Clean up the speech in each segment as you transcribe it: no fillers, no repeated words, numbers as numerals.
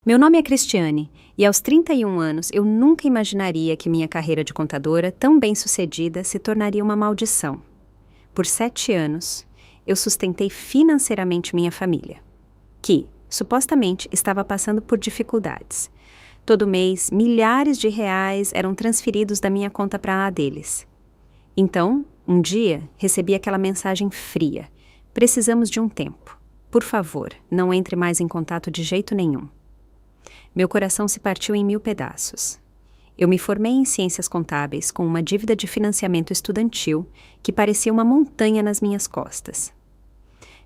Meu nome é Cristiane, e aos 31 anos eu nunca imaginaria que minha carreira de contadora, tão bem-sucedida, se tornaria uma maldição. Por 7 anos, eu sustentei financeiramente minha família, que, supostamente, estava passando por dificuldades. Todo mês, milhares de reais eram transferidos da minha conta para a deles. Então, um dia, recebi aquela mensagem fria. Precisamos de um tempo. Por favor, não entre mais em contato de jeito nenhum. Meu coração se partiu em 1000 pedaços. Eu me formei em ciências contábeis com uma dívida de financiamento estudantil que parecia uma montanha nas minhas costas.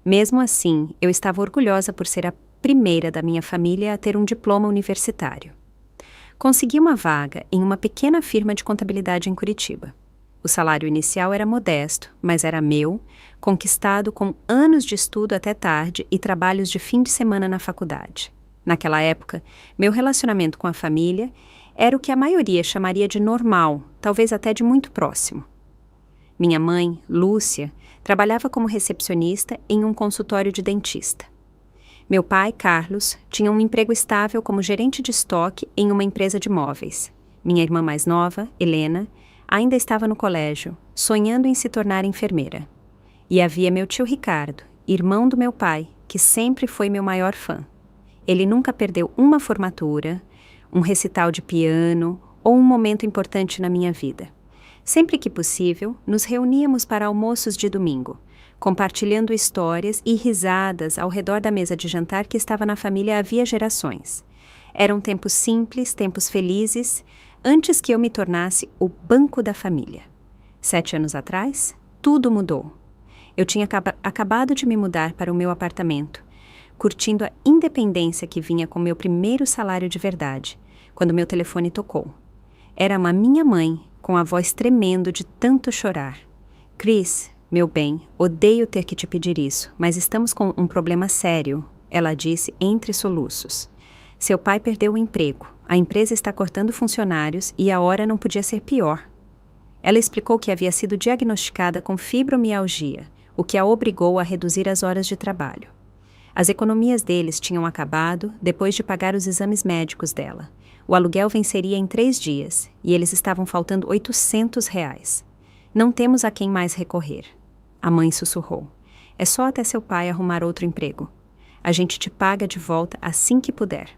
Mesmo assim, eu estava orgulhosa por ser a primeira da minha família a ter um diploma universitário. Consegui uma vaga em uma pequena firma de contabilidade em Curitiba. O salário inicial era modesto, mas era meu, conquistado com anos de estudo até tarde e trabalhos de fim de semana na faculdade. Naquela época, meu relacionamento com a família era o que a maioria chamaria de normal, talvez até de muito próximo. Minha mãe, Lúcia, trabalhava como recepcionista em um consultório de dentista. Meu pai, Carlos, tinha um emprego estável como gerente de estoque em uma empresa de móveis. Minha irmã mais nova, Helena, ainda estava no colégio, sonhando em se tornar enfermeira. E havia meu tio Ricardo, irmão do meu pai, que sempre foi meu maior fã. Ele nunca perdeu uma formatura, um recital de piano ou um momento importante na minha vida. Sempre que possível, nos reuníamos para almoços de domingo, compartilhando histórias e risadas ao redor da mesa de jantar que estava na família havia gerações. Eram tempos simples, tempos felizes, antes que eu me tornasse o banco da família. 7 anos atrás, tudo mudou. Eu tinha acabado de me mudar para o meu apartamento, curtindo a independência que vinha com meu primeiro salário de verdade, quando meu telefone tocou. Era minha mãe, com a voz tremendo de tanto chorar. Cris, meu bem, odeio ter que te pedir isso, mas estamos com um problema sério, ela disse entre soluços. Seu pai perdeu o emprego, a empresa está cortando funcionários e a hora não podia ser pior. Ela explicou que havia sido diagnosticada com fibromialgia, o que a obrigou a reduzir as horas de trabalho. As economias deles tinham acabado depois de pagar os exames médicos dela. O aluguel venceria em 3 dias e eles estavam faltando R$ 800. Não temos a quem mais recorrer. A mãe sussurrou. É só até seu pai arrumar outro emprego. A gente te paga de volta assim que puder.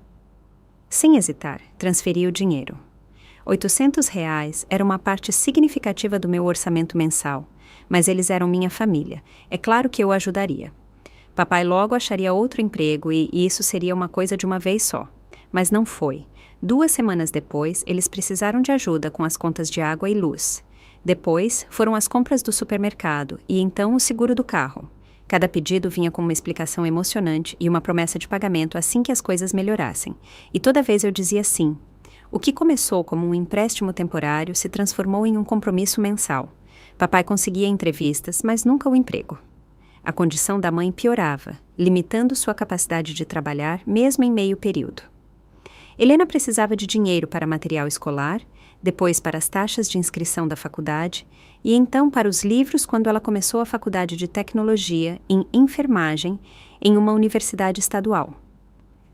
Sem hesitar, transferi o dinheiro. R$ 800 era uma parte significativa do meu orçamento mensal, mas eles eram minha família. É claro que eu ajudaria. Papai logo acharia outro emprego e isso seria uma coisa de uma vez só. Mas não foi. 2 semanas depois, eles precisaram de ajuda com as contas de água e luz. Depois, foram as compras do supermercado e então o seguro do carro. Cada pedido vinha com uma explicação emocionante e uma promessa de pagamento assim que as coisas melhorassem. E toda vez eu dizia sim. O que começou como um empréstimo temporário se transformou em um compromisso mensal. Papai conseguia entrevistas, mas nunca o emprego. A condição da mãe piorava, limitando sua capacidade de trabalhar mesmo em meio período. Helena precisava de dinheiro para material escolar, depois para as taxas de inscrição da faculdade e então para os livros quando ela começou a faculdade de tecnologia em enfermagem em uma universidade estadual.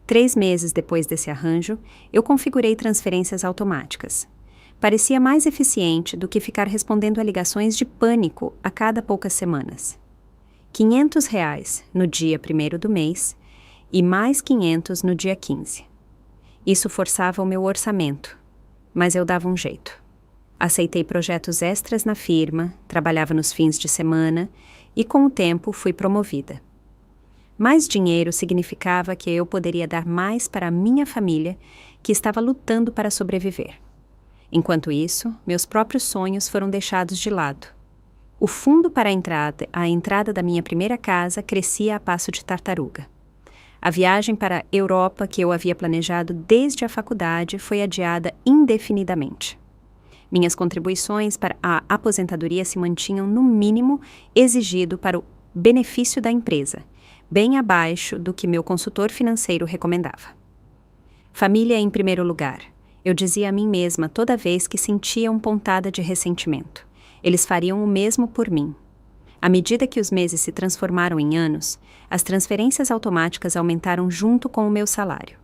3 meses depois desse arranjo, eu configurei transferências automáticas. Parecia mais eficiente do que ficar respondendo a ligações de pânico a cada poucas semanas. R$ 500 no dia 1º do mês e mais 500 no dia 15. Isso forçava o meu orçamento, mas eu dava um jeito. Aceitei projetos extras na firma, trabalhava nos fins de semana e com o tempo fui promovida. Mais dinheiro significava que eu poderia dar mais para a minha família, que estava lutando para sobreviver. Enquanto isso, meus próprios sonhos foram deixados de lado. O fundo para a entrada da minha primeira casa crescia a passo de tartaruga. A viagem para a Europa que eu havia planejado desde a faculdade foi adiada indefinidamente. Minhas contribuições para a aposentadoria se mantinham no mínimo exigido para o benefício da empresa, bem abaixo do que meu consultor financeiro recomendava. Família em primeiro lugar, eu dizia a mim mesma toda vez que sentia uma pontada de ressentimento. Eles fariam o mesmo por mim. À medida que os meses se transformaram em anos, as transferências automáticas aumentaram junto com o meu salário.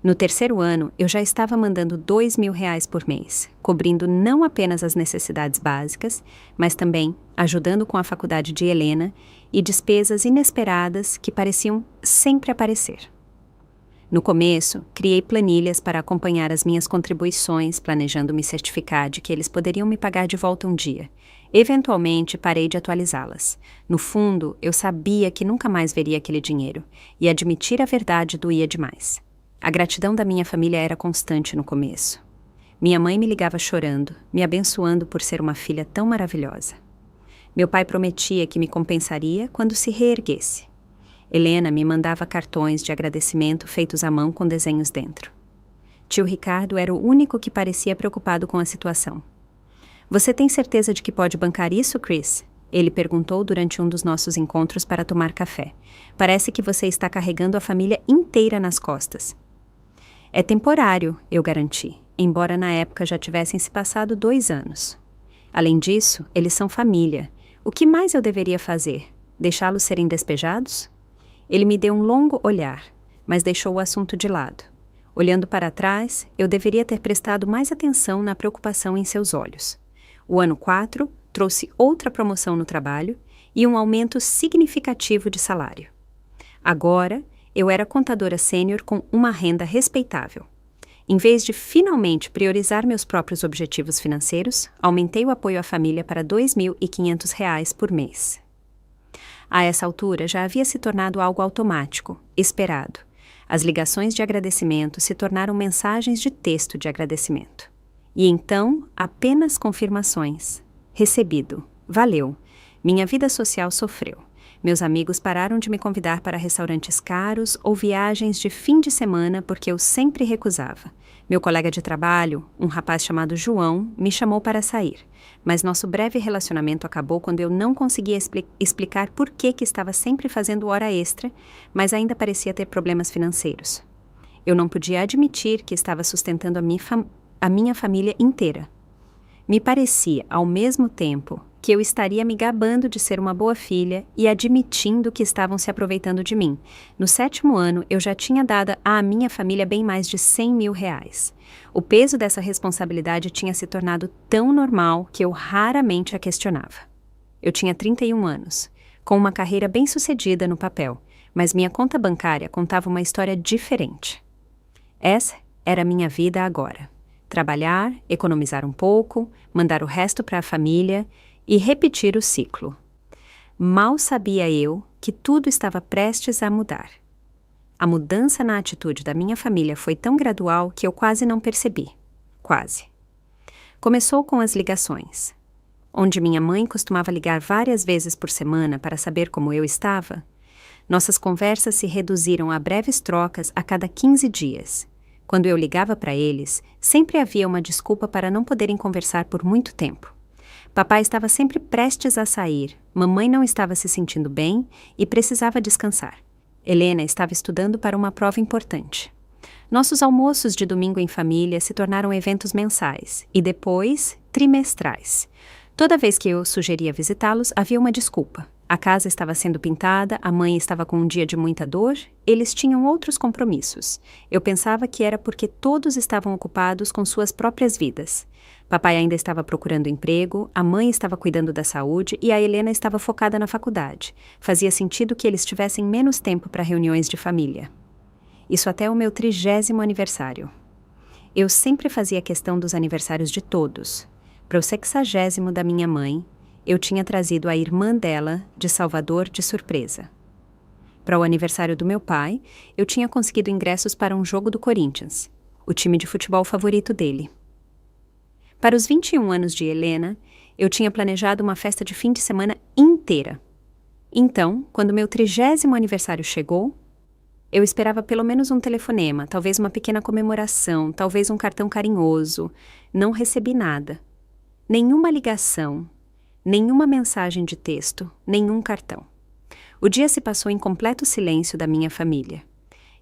No terceiro ano, eu já estava mandando R$ 2.000 por mês, cobrindo não apenas as necessidades básicas, mas também ajudando com a faculdade de Helena e despesas inesperadas que pareciam sempre aparecer. No começo, criei planilhas para acompanhar as minhas contribuições, planejando me certificar de que eles poderiam me pagar de volta um dia. Eventualmente, parei de atualizá-las. No fundo, eu sabia que nunca mais veria aquele dinheiro, e admitir a verdade doía demais. A gratidão da minha família era constante no começo. Minha mãe me ligava chorando, me abençoando por ser uma filha tão maravilhosa. Meu pai prometia que me compensaria quando se reerguesse. Helena me mandava cartões de agradecimento feitos à mão com desenhos dentro. Tio Ricardo era o único que parecia preocupado com a situação. Você tem certeza de que pode bancar isso, Chris? Ele perguntou durante um dos nossos encontros para tomar café. Parece que você está carregando a família inteira nas costas. É temporário, eu garanti, embora na época já tivessem se passado 2 anos. Além disso, eles são família. O que mais eu deveria fazer? Deixá-los serem despejados? Ele me deu um longo olhar, mas deixou o assunto de lado. Olhando para trás, eu deveria ter prestado mais atenção na preocupação em seus olhos. O ano 4 trouxe outra promoção no trabalho e um aumento significativo de salário. Agora, eu era contadora sênior com uma renda respeitável. Em vez de finalmente priorizar meus próprios objetivos financeiros, aumentei o apoio à família para R$ 2.500 por mês. A essa altura já havia se tornado algo automático, esperado. As ligações de agradecimento se tornaram mensagens de texto de agradecimento. E então, apenas confirmações. Recebido. Valeu. Minha vida social sofreu. Meus amigos pararam de me convidar para restaurantes caros ou viagens de fim de semana porque eu sempre recusava. Meu colega de trabalho, um rapaz chamado João, me chamou para sair. Mas nosso breve relacionamento acabou quando eu não conseguia explicar por que estava sempre fazendo hora extra, mas ainda parecia ter problemas financeiros. Eu não podia admitir que estava sustentando a minha família inteira. Me parecia, ao mesmo tempo, que eu estaria me gabando de ser uma boa filha e admitindo que estavam se aproveitando de mim. No 7º ano, eu já tinha dado à minha família bem mais de R$ 100.000. O peso dessa responsabilidade tinha se tornado tão normal que eu raramente a questionava. Eu tinha 31 anos, com uma carreira bem-sucedida no papel, mas minha conta bancária contava uma história diferente. Essa era a minha vida agora. Trabalhar, economizar um pouco, mandar o resto para a família e repetir o ciclo. Mal sabia eu que tudo estava prestes a mudar. A mudança na atitude da minha família foi tão gradual que eu quase não percebi. Quase. Começou com as ligações. Onde minha mãe costumava ligar várias vezes por semana para saber como eu estava, nossas conversas se reduziram a breves trocas a cada 15 dias. Quando eu ligava para eles, sempre havia uma desculpa para não poderem conversar por muito tempo. Papai estava sempre prestes a sair, mamãe não estava se sentindo bem e precisava descansar. Helena estava estudando para uma prova importante. Nossos almoços de domingo em família se tornaram eventos mensais e depois trimestrais. Toda vez que eu sugeria visitá-los, havia uma desculpa. A casa estava sendo pintada, a mãe estava com um dia de muita dor, eles tinham outros compromissos. Eu pensava que era porque todos estavam ocupados com suas próprias vidas. Papai ainda estava procurando emprego, a mãe estava cuidando da saúde e a Helena estava focada na faculdade. Fazia sentido que eles tivessem menos tempo para reuniões de família. Isso até o meu 30º aniversário. Eu sempre fazia questão dos aniversários de todos. Para o 60º da minha mãe, eu tinha trazido a irmã dela de Salvador de surpresa. Para o aniversário do meu pai, eu tinha conseguido ingressos para um jogo do Corinthians, o time de futebol favorito dele. Para os 21 anos de Helena, eu tinha planejado uma festa de fim de semana inteira. Então, quando meu 30º aniversário chegou, eu esperava pelo menos um telefonema, talvez uma pequena comemoração, talvez um cartão carinhoso. Não recebi nada. Nenhuma ligação, nenhuma mensagem de texto, nenhum cartão. O dia se passou em completo silêncio da minha família.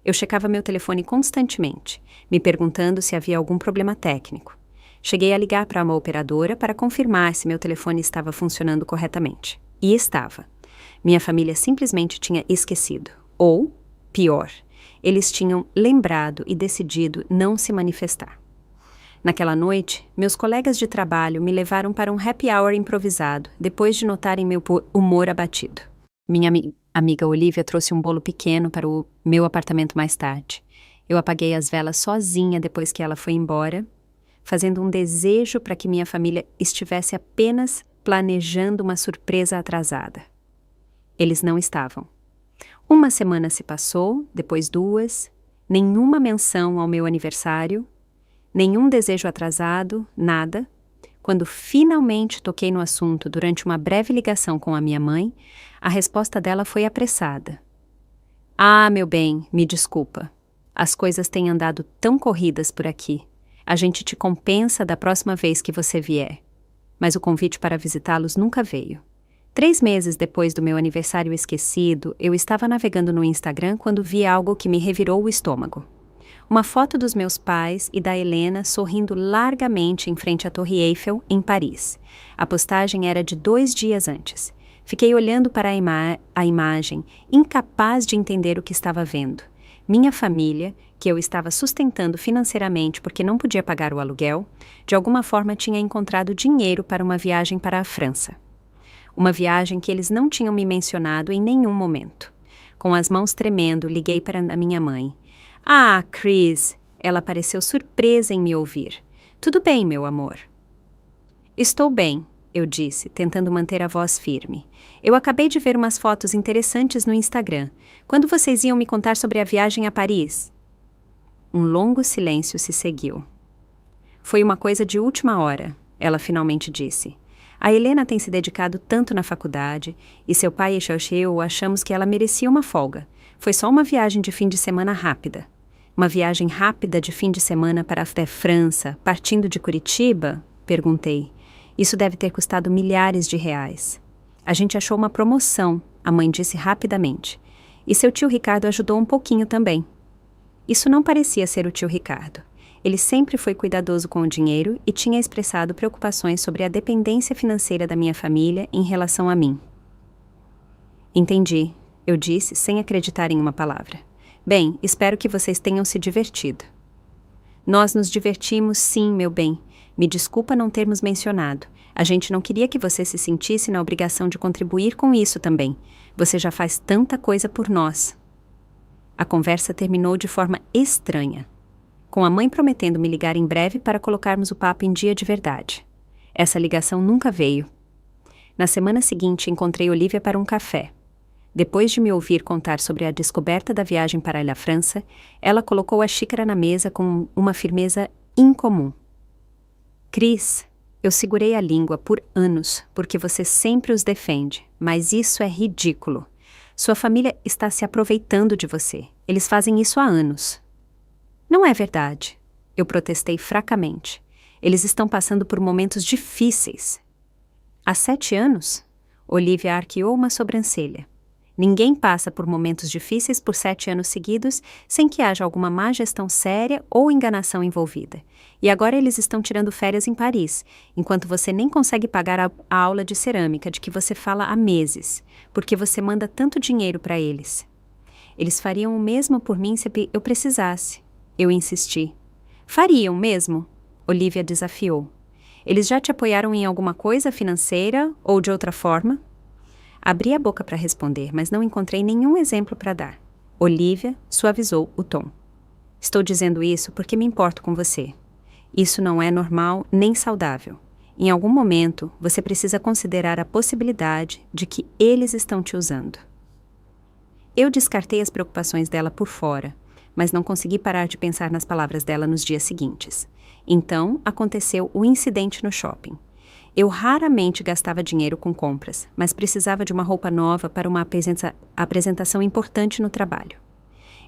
Eu checava meu telefone constantemente, me perguntando se havia algum problema técnico. Cheguei a ligar para uma operadora para confirmar se meu telefone estava funcionando corretamente. E estava. Minha família simplesmente tinha esquecido. Ou, pior, Eles tinham lembrado e decidido não se manifestar. Naquela noite, meus colegas de trabalho me levaram para um happy hour improvisado, depois de notarem meu humor abatido. Minha amiga Olivia trouxe um bolo pequeno para o meu apartamento mais tarde. Eu apaguei as velas sozinha depois que ela foi embora, fazendo um desejo para que minha família estivesse apenas planejando uma surpresa atrasada. Eles não estavam. Uma semana se passou, depois 2, nenhuma menção ao meu aniversário, nenhum desejo atrasado, nada. Quando finalmente toquei no assunto durante uma breve ligação com a minha mãe, a resposta dela foi apressada. Ah, meu bem, me desculpa. As coisas têm andado tão corridas por aqui. A gente te compensa da próxima vez que você vier. Mas o convite para visitá-los nunca veio. 3 meses depois do meu aniversário esquecido, eu estava navegando no Instagram quando vi algo que me revirou o estômago. Uma foto dos meus pais e da Helena sorrindo largamente em frente à Torre Eiffel, em Paris. A postagem era de 2 dias antes. Fiquei olhando para a imagem, incapaz de entender o que estava vendo. Minha família, que eu estava sustentando financeiramente porque não podia pagar o aluguel, de alguma forma tinha encontrado dinheiro para uma viagem para a França. Uma viagem que eles não tinham me mencionado em nenhum momento. Com as mãos tremendo, liguei para a minha mãe. Ah, Chris! Ela pareceu surpresa em me ouvir. Tudo bem, meu amor. Estou bem, eu disse, tentando manter a voz firme. Eu acabei de ver umas fotos interessantes no Instagram. Quando vocês iam me contar sobre a viagem a Paris? Um longo silêncio se seguiu. Foi uma coisa de última hora, ela finalmente disse. A Helena tem se dedicado tanto na faculdade, e seu pai e eu achamos que ela merecia uma folga. Foi só uma viagem de fim de semana rápida. Uma viagem rápida de fim de semana para a França, partindo de Curitiba? Perguntei. Isso deve ter custado milhares de reais. A gente achou uma promoção, a mãe disse rapidamente. E seu tio Ricardo ajudou um pouquinho também. Isso não parecia ser o tio Ricardo. Ele sempre foi cuidadoso com o dinheiro e tinha expressado preocupações sobre a dependência financeira da minha família em relação a mim. Entendi, eu disse sem acreditar em uma palavra. Bem, espero que vocês tenham se divertido. Nós nos divertimos sim, meu bem. Me desculpa não termos mencionado. A gente não queria que você se sentisse na obrigação de contribuir com isso também. Você já faz tanta coisa por nós. A conversa terminou de forma estranha, com a mãe prometendo me ligar em breve para colocarmos o papo em dia de verdade. Essa ligação nunca veio. Na semana seguinte, encontrei Olivia para um café. Depois de me ouvir contar sobre a descoberta da viagem para a França, ela colocou a xícara na mesa com uma firmeza incomum. Chris, eu segurei a língua por anos porque você sempre os defende, mas isso é ridículo. Sua família está se aproveitando de você. Eles fazem isso há anos. Não é verdade. Eu protestei fracamente. Eles estão passando por momentos difíceis. Há 7 anos? Olivia arqueou uma sobrancelha. Ninguém passa por momentos difíceis por 7 anos seguidos sem que haja alguma má gestão séria ou enganação envolvida. E agora eles estão tirando férias em Paris, enquanto você nem consegue pagar a aula de cerâmica de que você fala há meses, porque você manda tanto dinheiro para eles. Eles fariam o mesmo por mim se eu precisasse. Eu insisti. Fariam mesmo? Olivia desafiou. Eles já te apoiaram em alguma coisa financeira ou de outra forma? Abri a boca para responder, mas não encontrei nenhum exemplo para dar. Olivia suavizou o tom. Estou dizendo isso porque me importo com você. Isso não é normal nem saudável. Em algum momento, você precisa considerar a possibilidade de que eles estão te usando. Eu descartei as preocupações dela por fora, mas não consegui parar de pensar nas palavras dela nos dias seguintes. Então, aconteceu o incidente no shopping. Eu raramente gastava dinheiro com compras, mas precisava de uma roupa nova para uma apresentação importante no trabalho.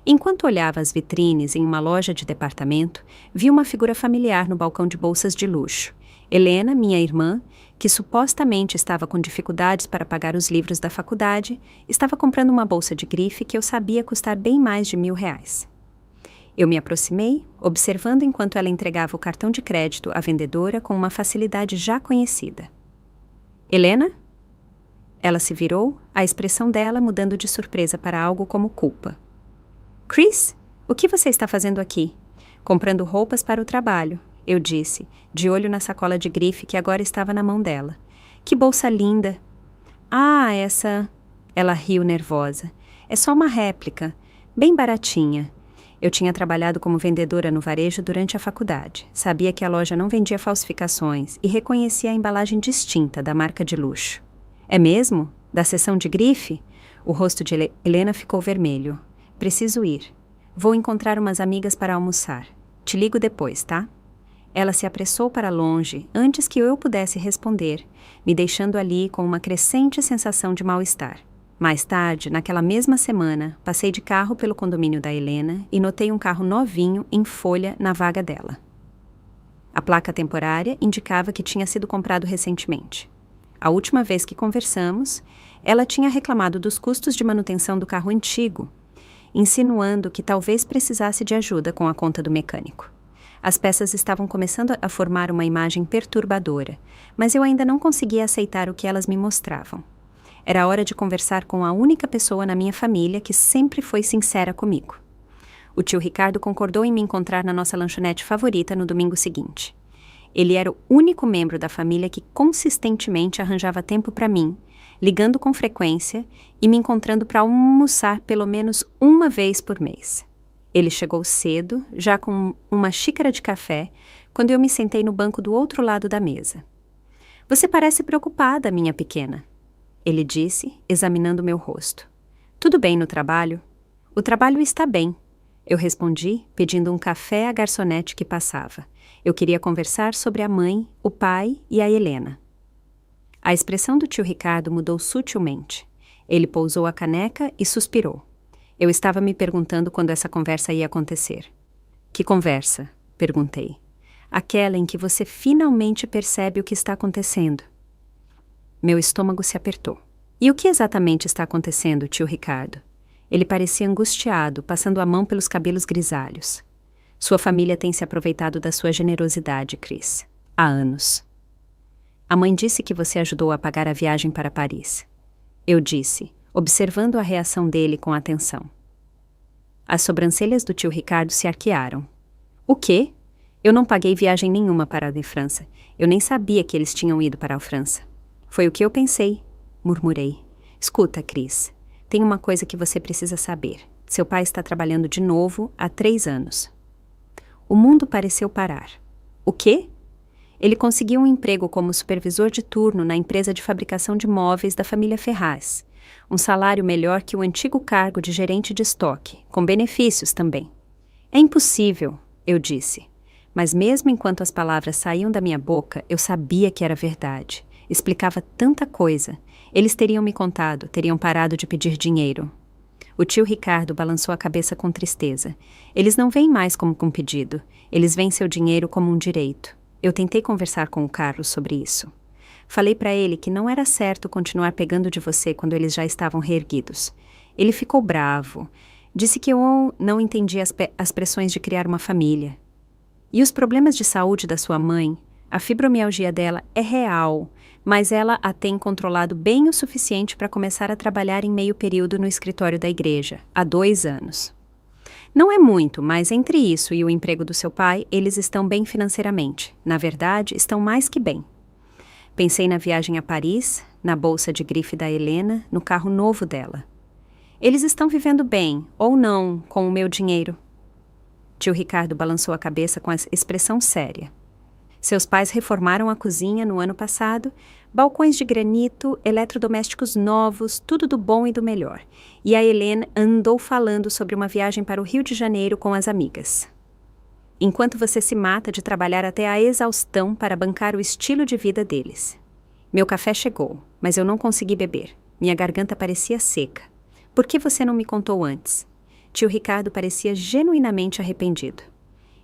Enquanto olhava as vitrines em uma loja de departamento, vi uma figura familiar no balcão de bolsas de luxo. Helena, minha irmã, que supostamente estava com dificuldades para pagar os livros da faculdade, estava comprando uma bolsa de grife que eu sabia custar bem mais de R$1.000. Eu me aproximei, observando enquanto ela entregava o cartão de crédito à vendedora com uma facilidade já conhecida. Helena? Ela se virou, a expressão dela mudando de surpresa para algo como culpa. Chris? O que você está fazendo aqui? Comprando roupas para o trabalho, eu disse, de olho na sacola de grife que agora estava na mão dela. Que bolsa linda! Ah, essa... Ela riu nervosa. É só uma réplica, bem baratinha. Eu tinha trabalhado como vendedora no varejo durante a faculdade. Sabia que a loja não vendia falsificações e reconhecia a embalagem distinta da marca de luxo. É mesmo? Da seção de grife? O rosto de Helena ficou vermelho. Preciso ir. Vou encontrar umas amigas para almoçar. Te ligo depois, tá? Ela se apressou para longe antes que eu pudesse responder, me deixando ali com uma crescente sensação de mal-estar. Mais tarde, naquela mesma semana, passei de carro pelo condomínio da Helena e notei um carro novinho em folha na vaga dela. A placa temporária indicava que tinha sido comprado recentemente. A última vez que conversamos, ela tinha reclamado dos custos de manutenção do carro antigo, insinuando que talvez precisasse de ajuda com a conta do mecânico. As peças estavam começando a formar uma imagem perturbadora, mas eu ainda não conseguia aceitar o que elas me mostravam. Era hora de conversar com a única pessoa na minha família que sempre foi sincera comigo. O tio Ricardo concordou em me encontrar na nossa lanchonete favorita no domingo seguinte. Ele era o único membro da família que consistentemente arranjava tempo para mim, ligando com frequência e me encontrando para almoçar pelo menos uma vez por mês. Ele chegou cedo, já com uma xícara de café, quando eu me sentei no banco do outro lado da mesa. — Você parece preocupada, minha pequena, ele disse, examinando meu rosto. — Tudo bem no trabalho? — O trabalho está bem, eu respondi, pedindo um café à garçonete que passava. Eu queria conversar sobre a mãe, o pai e a Helena. A expressão do tio Ricardo mudou sutilmente. Ele pousou a caneca e suspirou. Eu estava me perguntando quando essa conversa ia acontecer. — Que conversa? — perguntei. — Aquela em que você finalmente percebe o que está acontecendo. Meu estômago se apertou. — E o que exatamente está acontecendo, tio Ricardo? Ele parecia angustiado, passando a mão pelos cabelos grisalhos. — Sua família tem se aproveitado da sua generosidade, Chris. Há anos. A mãe disse que você ajudou a pagar a viagem para Paris. Eu disse, observando a reação dele com atenção. As sobrancelhas do tio Ricardo se arquearam. — O quê? Eu não paguei viagem nenhuma para a França. Eu nem sabia que eles tinham ido para a França. — Foi o que eu pensei, murmurei. — Escuta, Chris, tem uma coisa que você precisa saber. Seu pai está trabalhando de novo há 3 anos. O mundo pareceu parar. — O quê? Ele conseguiu um emprego como supervisor de turno na empresa de fabricação de móveis da família Ferraz. Um salário melhor que o antigo cargo de gerente de estoque, com benefícios também. — É impossível, eu disse. Mas mesmo enquanto as palavras saíam da minha boca, eu sabia que era verdade. Explicava tanta coisa. Eles teriam me contado, teriam parado de pedir dinheiro. O tio Ricardo balançou a cabeça com tristeza. Eles não veem mais como um pedido. Eles veem seu dinheiro como um direito. Eu tentei conversar com o Carlos sobre isso. Falei para ele que não era certo continuar pegando de você quando eles já estavam reerguidos. Ele ficou bravo. Disse que eu não entendia as pressões de criar uma família. E os problemas de saúde da sua mãe, a fibromialgia dela é real, mas ela a tem controlado bem o suficiente para começar a trabalhar em meio período no escritório da igreja, há 2 anos. Não é muito, mas entre isso e o emprego do seu pai, eles estão bem financeiramente. Na verdade, estão mais que bem. Pensei na viagem a Paris, na bolsa de grife da Helena, no carro novo dela. Eles estão vivendo bem, ou não, com o meu dinheiro. Tio Ricardo balançou a cabeça com a expressão séria. Seus pais reformaram a cozinha no ano passado, balcões de granito, eletrodomésticos novos, tudo do bom e do melhor. E a Helena andou falando sobre uma viagem para o Rio de Janeiro com as amigas. Enquanto você se mata de trabalhar até a exaustão para bancar o estilo de vida deles. Meu café chegou, mas eu não consegui beber. Minha garganta parecia seca. Por que você não me contou antes? Tio Ricardo parecia genuinamente arrependido.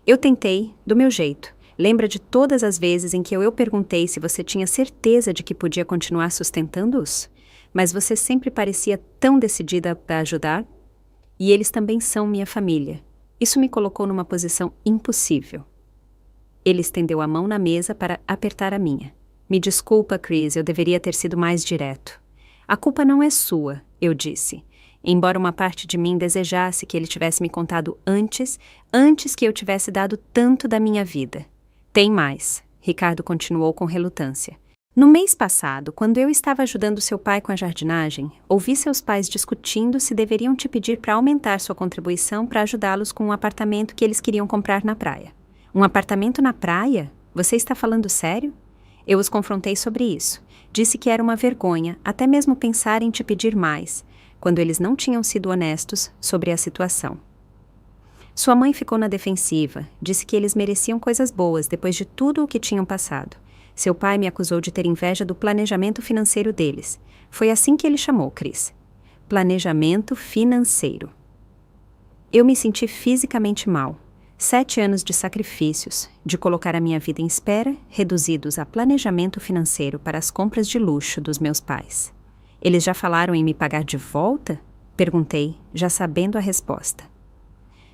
Eu tentei, do meu jeito. Lembra de todas as vezes em que eu perguntei se você tinha certeza de que podia continuar sustentando-os? Mas você sempre parecia tão decidida para ajudar. E eles também são minha família. Isso me colocou numa posição impossível. Ele estendeu a mão na mesa para apertar a minha. Me desculpa, Chris, eu deveria ter sido mais direto. A culpa não é sua, eu disse. embora uma parte de mim desejasse que ele tivesse me contado antes que eu tivesse dado tanto da minha vida. Tem mais, Ricardo continuou com relutância. No mês passado, quando eu estava ajudando seu pai com a jardinagem, ouvi seus pais discutindo se deveriam te pedir para aumentar sua contribuição para ajudá-los com um apartamento que eles queriam comprar na praia. Um apartamento na praia? Você está falando sério? Eu os confrontei sobre isso. Disse que era uma vergonha, até mesmo pensar em te pedir mais, quando eles não tinham sido honestos sobre a situação. Sua mãe ficou na defensiva, disse que eles mereciam coisas boas depois de tudo o que tinham passado. Seu pai me acusou de ter inveja do planejamento financeiro deles. Foi assim que ele chamou, Chris. Planejamento financeiro. Eu me senti fisicamente mal. 7 anos de sacrifícios, de colocar a minha vida em espera, reduzidos a planejamento financeiro para as compras de luxo dos meus pais. Eles já falaram em me pagar de volta? Perguntei, já sabendo a resposta.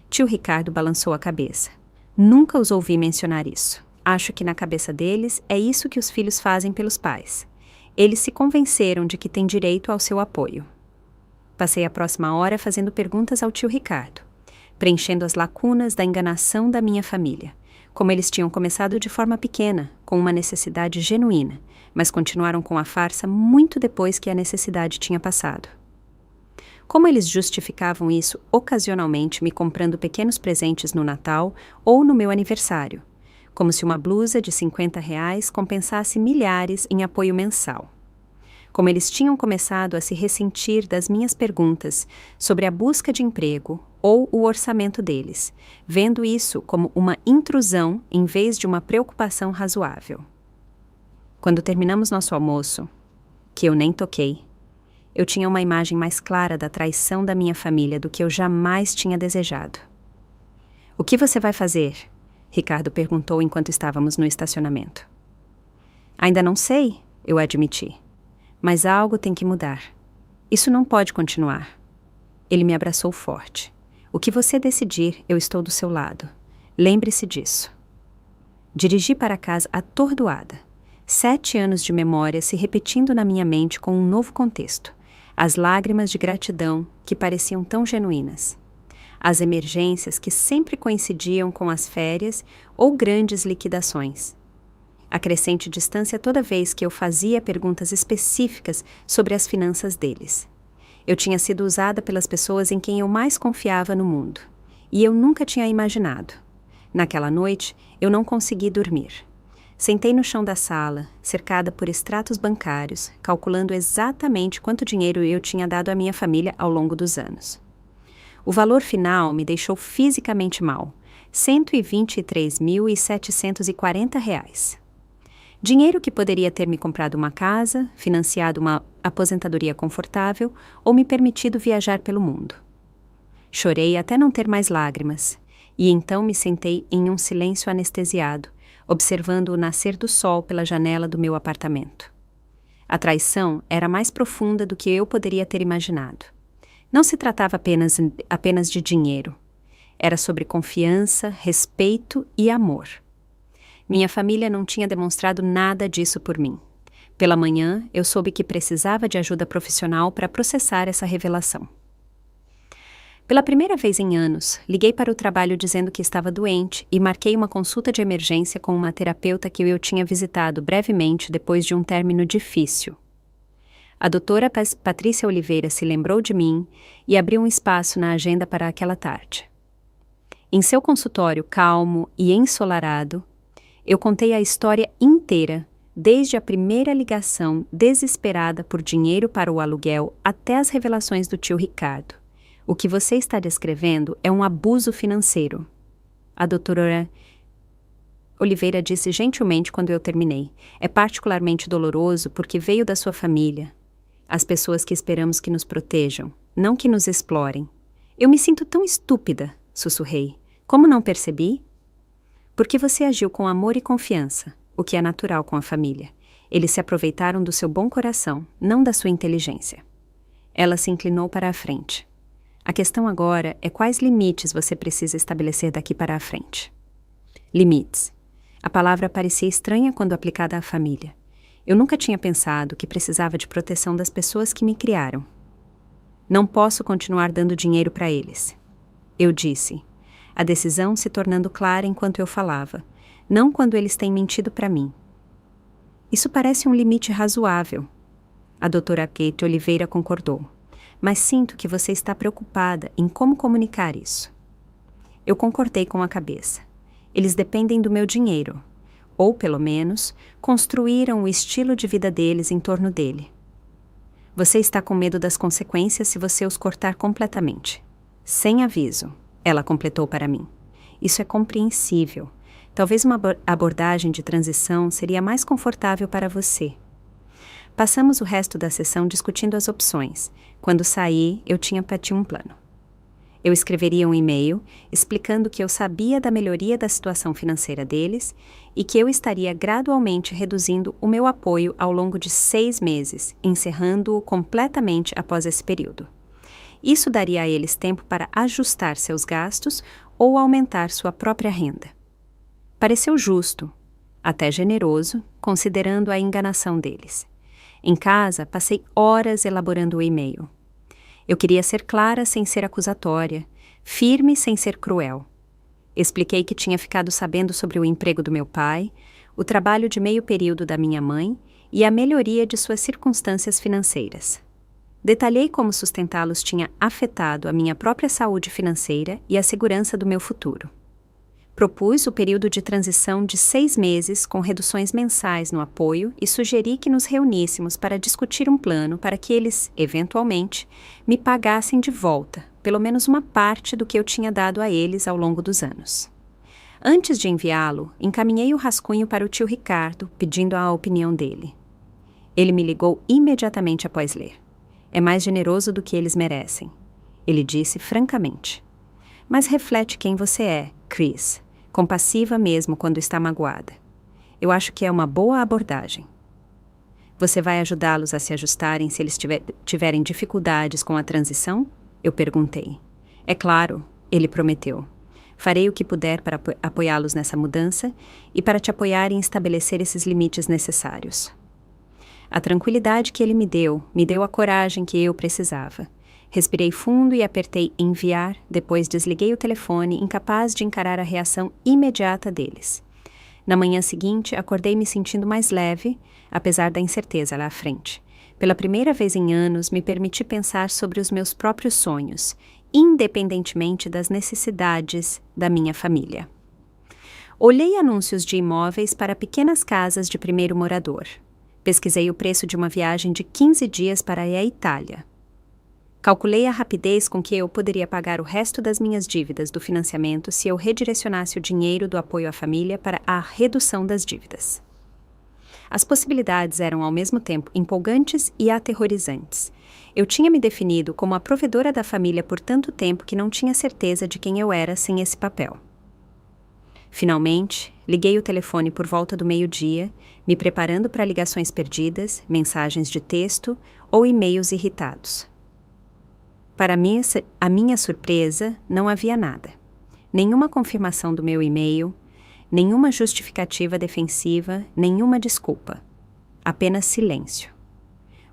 Tio Ricardo balançou a cabeça. Nunca os ouvi mencionar isso. Acho que na cabeça deles é isso que os filhos fazem pelos pais. Eles se convenceram de que têm direito ao seu apoio. Passei a próxima hora fazendo perguntas ao tio Ricardo, preenchendo as lacunas da enganação da minha família, como eles tinham começado de forma pequena, com uma necessidade genuína, mas continuaram com a farsa muito depois que a necessidade tinha passado. Como eles justificavam isso ocasionalmente me comprando pequenos presentes no Natal ou no meu aniversário, como se uma blusa de R$ 50 compensasse milhares em apoio mensal. Como eles tinham começado a se ressentir das minhas perguntas sobre a busca de emprego ou o orçamento deles, vendo isso como uma intrusão em vez de uma preocupação razoável. Quando terminamos nosso almoço, que eu nem toquei, eu tinha uma imagem mais clara da traição da minha família do que eu jamais tinha desejado. O que você vai fazer? Ricardo perguntou enquanto estávamos no estacionamento. Ainda não sei, eu admiti. Mas algo tem que mudar. Isso não pode continuar. Ele me abraçou forte. O que você decidir, eu estou do seu lado. Lembre-se disso. Dirigi para casa atordoada. 7 anos de memória se repetindo na minha mente com um novo contexto. As lágrimas de gratidão que pareciam tão genuínas. As emergências que sempre coincidiam com as férias ou grandes liquidações. A crescente distância toda vez que eu fazia perguntas específicas sobre as finanças deles. Eu tinha sido usada pelas pessoas em quem eu mais confiava no mundo. E eu nunca tinha imaginado. Naquela noite, eu não consegui dormir. Sentei no chão da sala, cercada por extratos bancários, calculando exatamente quanto dinheiro eu tinha dado à minha família ao longo dos anos. O valor final me deixou fisicamente mal, R$ 123.740. Dinheiro que poderia ter me comprado uma casa, financiado uma aposentadoria confortável ou me permitido viajar pelo mundo. Chorei até não ter mais lágrimas, e então me sentei em um silêncio anestesiado, observando o nascer do sol pela janela do meu apartamento. A traição era mais profunda do que eu poderia ter imaginado. Não se tratava apenas de dinheiro. Era sobre confiança, respeito e amor. Minha família não tinha demonstrado nada disso por mim. Pela manhã, eu soube que precisava de ajuda profissional para processar essa revelação. Pela primeira vez em anos, liguei para o trabalho dizendo que estava doente e marquei uma consulta de emergência com uma terapeuta que eu tinha visitado brevemente depois de um término difícil. A doutora Patrícia Oliveira se lembrou de mim e abriu um espaço na agenda para aquela tarde. Em seu consultório calmo e ensolarado, eu contei a história inteira, desde a primeira ligação desesperada por dinheiro para o aluguel até as revelações do tio Ricardo. O que você está descrevendo é um abuso financeiro. A doutora Oliveira disse gentilmente quando eu terminei. É particularmente doloroso porque veio da sua família. As pessoas que esperamos que nos protejam, não que nos explorem. Eu me sinto tão estúpida, sussurrei. Como não percebi? Porque você agiu com amor e confiança, o que é natural com a família. Eles se aproveitaram do seu bom coração, não da sua inteligência. Ela se inclinou para a frente. A questão agora é quais limites você precisa estabelecer daqui para a frente. Limites. A palavra parecia estranha quando aplicada à família. Eu nunca tinha pensado que precisava de proteção das pessoas que me criaram. Não posso continuar dando dinheiro para eles. Eu disse, a decisão se tornando clara enquanto eu falava, não quando eles têm mentido para mim. Isso parece um limite razoável. A doutora Kate Oliveira concordou, mas sinto que você está preocupada em como comunicar isso. Eu concordei com a cabeça. Eles dependem do meu dinheiro, ou, pelo menos, construíram o estilo de vida deles em torno dele. Você está com medo das consequências se você os cortar completamente. Sem aviso, ela completou para mim. Isso é compreensível. Talvez uma abordagem de transição seria mais confortável para você. Passamos o resto da sessão discutindo as opções. Quando saí, eu tinha para ti um plano. Eu escreveria um e-mail explicando que eu sabia da melhoria da situação financeira deles e que eu estaria gradualmente reduzindo o meu apoio ao longo de 6 meses, encerrando-o completamente após esse período. Isso daria a eles tempo para ajustar seus gastos ou aumentar sua própria renda. Pareceu justo, até generoso, considerando a enganação deles. Em casa, passei horas elaborando o e-mail. Eu queria ser clara sem ser acusatória, firme sem ser cruel. Expliquei que tinha ficado sabendo sobre o emprego do meu pai, o trabalho de meio período da minha mãe e a melhoria de suas circunstâncias financeiras. Detalhei como sustentá-los tinha afetado a minha própria saúde financeira e a segurança do meu futuro. Propus o período de transição de 6 meses com reduções mensais no apoio e sugeri que nos reuníssemos para discutir um plano para que eles, eventualmente, me pagassem de volta, pelo menos uma parte do que eu tinha dado a eles ao longo dos anos. Antes de enviá-lo, encaminhei o rascunho para o tio Ricardo, pedindo a opinião dele. Ele me ligou imediatamente após ler. É mais generoso do que eles merecem. Ele disse francamente. Mas reflete quem você é, Chris. Compassiva mesmo quando está magoada. Eu acho que é uma boa abordagem. Você vai ajudá-los a se ajustarem se eles tiverem dificuldades com a transição? Eu perguntei. É claro, ele prometeu. Farei o que puder para apoiá-los nessa mudança e para te apoiar em estabelecer esses limites necessários. A tranquilidade que ele me deu a coragem que eu precisava. Respirei fundo e apertei enviar, depois desliguei o telefone, incapaz de encarar a reação imediata deles. Na manhã seguinte, acordei me sentindo mais leve, apesar da incerteza lá à frente. Pela primeira vez em anos, me permiti pensar sobre os meus próprios sonhos, independentemente das necessidades da minha família. Olhei anúncios de imóveis para pequenas casas de primeiro morador. Pesquisei o preço de uma viagem de 15 dias para ir à Itália. Calculei a rapidez com que eu poderia pagar o resto das minhas dívidas do financiamento se eu redirecionasse o dinheiro do apoio à família para a redução das dívidas. As possibilidades eram ao mesmo tempo empolgantes e aterrorizantes. Eu tinha me definido como a provedora da família por tanto tempo que não tinha certeza de quem eu era sem esse papel. Finalmente, liguei o telefone por volta do meio-dia, me preparando para ligações perdidas, mensagens de texto ou e-mails irritados. Para a minha surpresa, não havia nada. Nenhuma confirmação do meu e-mail, nenhuma justificativa defensiva, nenhuma desculpa. Apenas silêncio.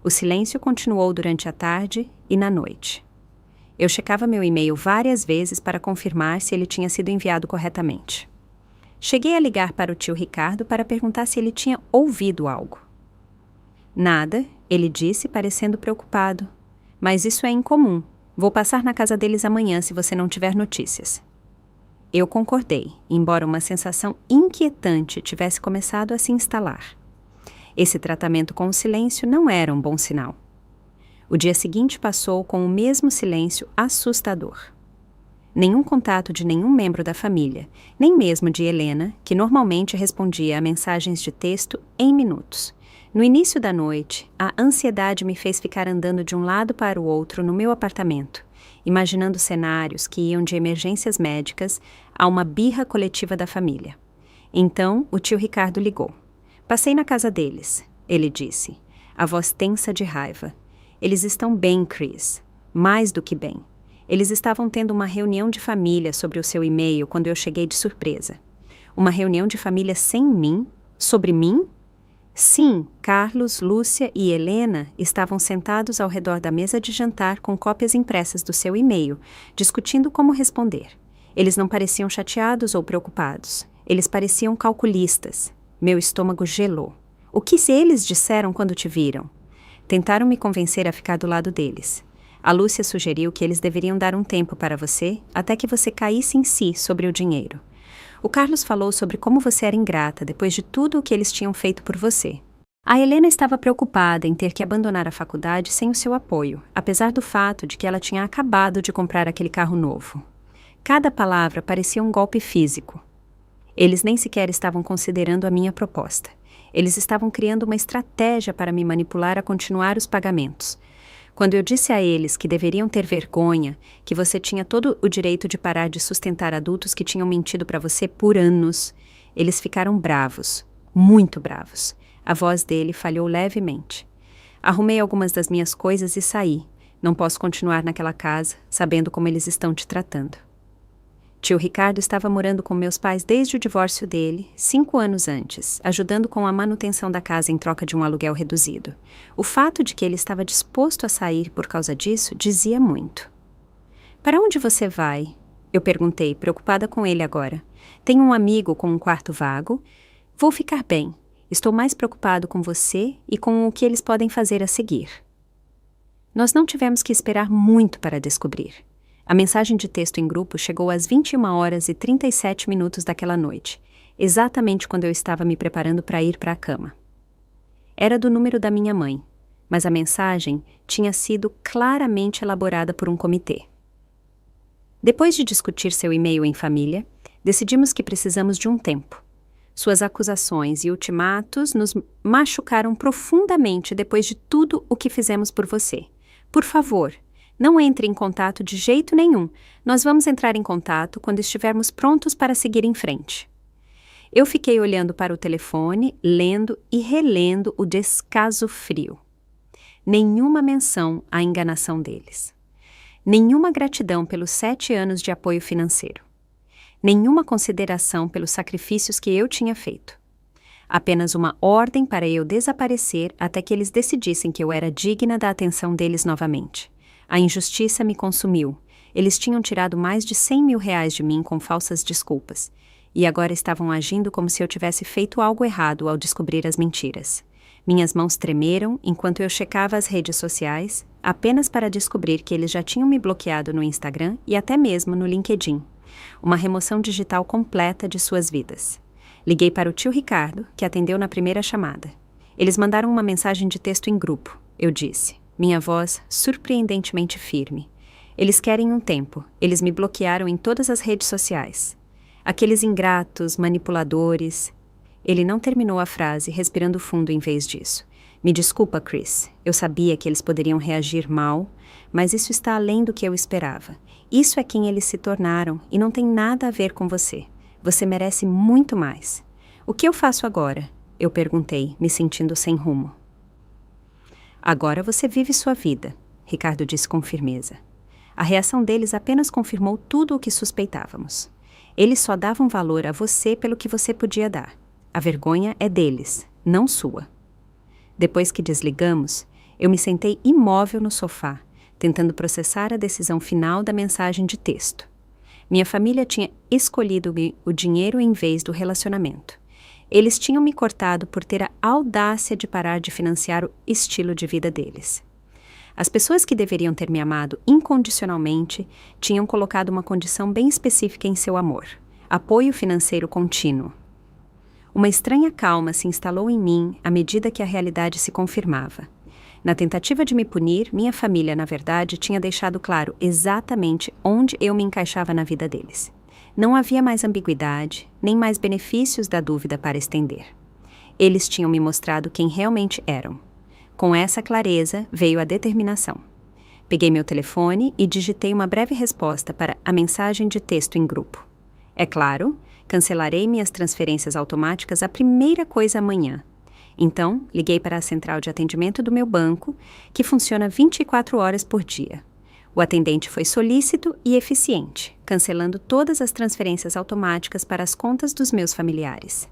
O silêncio continuou durante a tarde e na noite. Eu checava meu e-mail várias vezes para confirmar se ele tinha sido enviado corretamente. Cheguei a ligar para o tio Ricardo para perguntar se ele tinha ouvido algo. Nada, ele disse, parecendo preocupado. Mas isso é incomum. Vou passar na casa deles amanhã se você não tiver notícias. Eu concordei, embora uma sensação inquietante tivesse começado a se instalar. Esse tratamento com o silêncio não era um bom sinal. O dia seguinte passou com o mesmo silêncio assustador. Nenhum contato de nenhum membro da família, nem mesmo de Helena, que normalmente respondia a mensagens de texto em minutos. No início da noite, a ansiedade me fez ficar andando de um lado para o outro no meu apartamento, imaginando cenários que iam de emergências médicas a uma birra coletiva da família. Então, o tio Ricardo ligou. Passei na casa deles, ele disse, a voz tensa de raiva. Eles estão bem, Chris. Mais do que bem. Eles estavam tendo uma reunião de família sobre o seu e-mail quando eu cheguei de surpresa. Uma reunião de família sem mim? Sobre mim? Sim, Carlos, Lúcia e Helena estavam sentados ao redor da mesa de jantar com cópias impressas do seu e-mail, discutindo como responder. Eles não pareciam chateados ou preocupados. Eles pareciam calculistas. Meu estômago gelou. O que eles disseram quando te viram? Tentaram me convencer a ficar do lado deles. A Lúcia sugeriu que eles deveriam dar um tempo para você, até que você caísse em si sobre o dinheiro. O Carlos falou sobre como você era ingrata depois de tudo o que eles tinham feito por você. A Helena estava preocupada em ter que abandonar a faculdade sem o seu apoio, apesar do fato de que ela tinha acabado de comprar aquele carro novo. Cada palavra parecia um golpe físico. Eles nem sequer estavam considerando a minha proposta. Eles estavam criando uma estratégia para me manipular a continuar os pagamentos. Quando eu disse a eles que deveriam ter vergonha, que você tinha todo o direito de parar de sustentar adultos que tinham mentido para você por anos, eles ficaram bravos, muito bravos. A voz dele falhou levemente. Arrumei algumas das minhas coisas e saí. Não posso continuar naquela casa, sabendo como eles estão te tratando. Tio Ricardo estava morando com meus pais desde o divórcio dele, 5 anos antes, ajudando com a manutenção da casa em troca de um aluguel reduzido. O fato de que ele estava disposto a sair por causa disso dizia muito. Para onde você vai? Eu perguntei, preocupada com ele agora. Tenho um amigo com um quarto vago. Vou ficar bem. Estou mais preocupado com você e com o que eles podem fazer a seguir. Nós não tivemos que esperar muito para descobrir. A mensagem de texto em grupo chegou às 21h37 daquela noite, exatamente quando eu estava me preparando para ir para a cama. Era do número da minha mãe, mas a mensagem tinha sido claramente elaborada por um comitê. Depois de discutir seu e-mail em família, decidimos que precisamos de um tempo. Suas acusações e ultimatos nos machucaram profundamente depois de tudo o que fizemos por você. Por favor, não entre em contato de jeito nenhum. Nós vamos entrar em contato quando estivermos prontos para seguir em frente. Eu fiquei olhando para o telefone, lendo e relendo o descaso frio. Nenhuma menção à enganação deles. Nenhuma gratidão pelos 7 anos de apoio financeiro. Nenhuma consideração pelos sacrifícios que eu tinha feito. Apenas uma ordem para eu desaparecer até que eles decidissem que eu era digna da atenção deles novamente. A injustiça me consumiu. Eles tinham tirado mais de R$100 mil de mim com falsas desculpas. E agora estavam agindo como se eu tivesse feito algo errado ao descobrir as mentiras. Minhas mãos tremeram enquanto eu checava as redes sociais, apenas para descobrir que eles já tinham me bloqueado no Instagram e até mesmo no LinkedIn. Uma remoção digital completa de suas vidas. Liguei para o tio Ricardo, que atendeu na primeira chamada. Eles mandaram uma mensagem de texto em grupo. Eu disse. Minha voz surpreendentemente firme. Eles querem um tempo. Eles me bloquearam em todas as redes sociais. Aqueles ingratos, manipuladores. Ele não terminou a frase, respirando fundo em vez disso. Me desculpa, Chris. Eu sabia que eles poderiam reagir mal, mas isso está além do que eu esperava. Isso é quem eles se tornaram e não tem nada a ver com você. Você merece muito mais. O que eu faço agora? Eu perguntei, me sentindo sem rumo. Agora você vive sua vida, Ricardo disse com firmeza. A reação deles apenas confirmou tudo o que suspeitávamos. Eles só davam valor a você pelo que você podia dar. A vergonha é deles, não sua. Depois que desligamos, eu me sentei imóvel no sofá, tentando processar a decisão final da mensagem de texto. Minha família tinha escolhido o dinheiro em vez do relacionamento. Eles tinham me cortado por ter a audácia de parar de financiar o estilo de vida deles. As pessoas que deveriam ter me amado incondicionalmente tinham colocado uma condição bem específica em seu amor: apoio financeiro contínuo. Uma estranha calma se instalou em mim à medida que a realidade se confirmava. Na tentativa de me punir, minha família, na verdade, tinha deixado claro exatamente onde eu me encaixava na vida deles. Não havia mais ambiguidade, nem mais benefícios da dúvida para estender. Eles tinham me mostrado quem realmente eram. Com essa clareza veio a determinação. Peguei meu telefone e digitei uma breve resposta para a mensagem de texto em grupo. É claro, cancelarei minhas transferências automáticas a primeira coisa amanhã. Então, liguei para a central de atendimento do meu banco, que funciona 24 horas por dia. O atendente foi solícito e eficiente, cancelando todas as transferências automáticas para as contas dos meus familiares.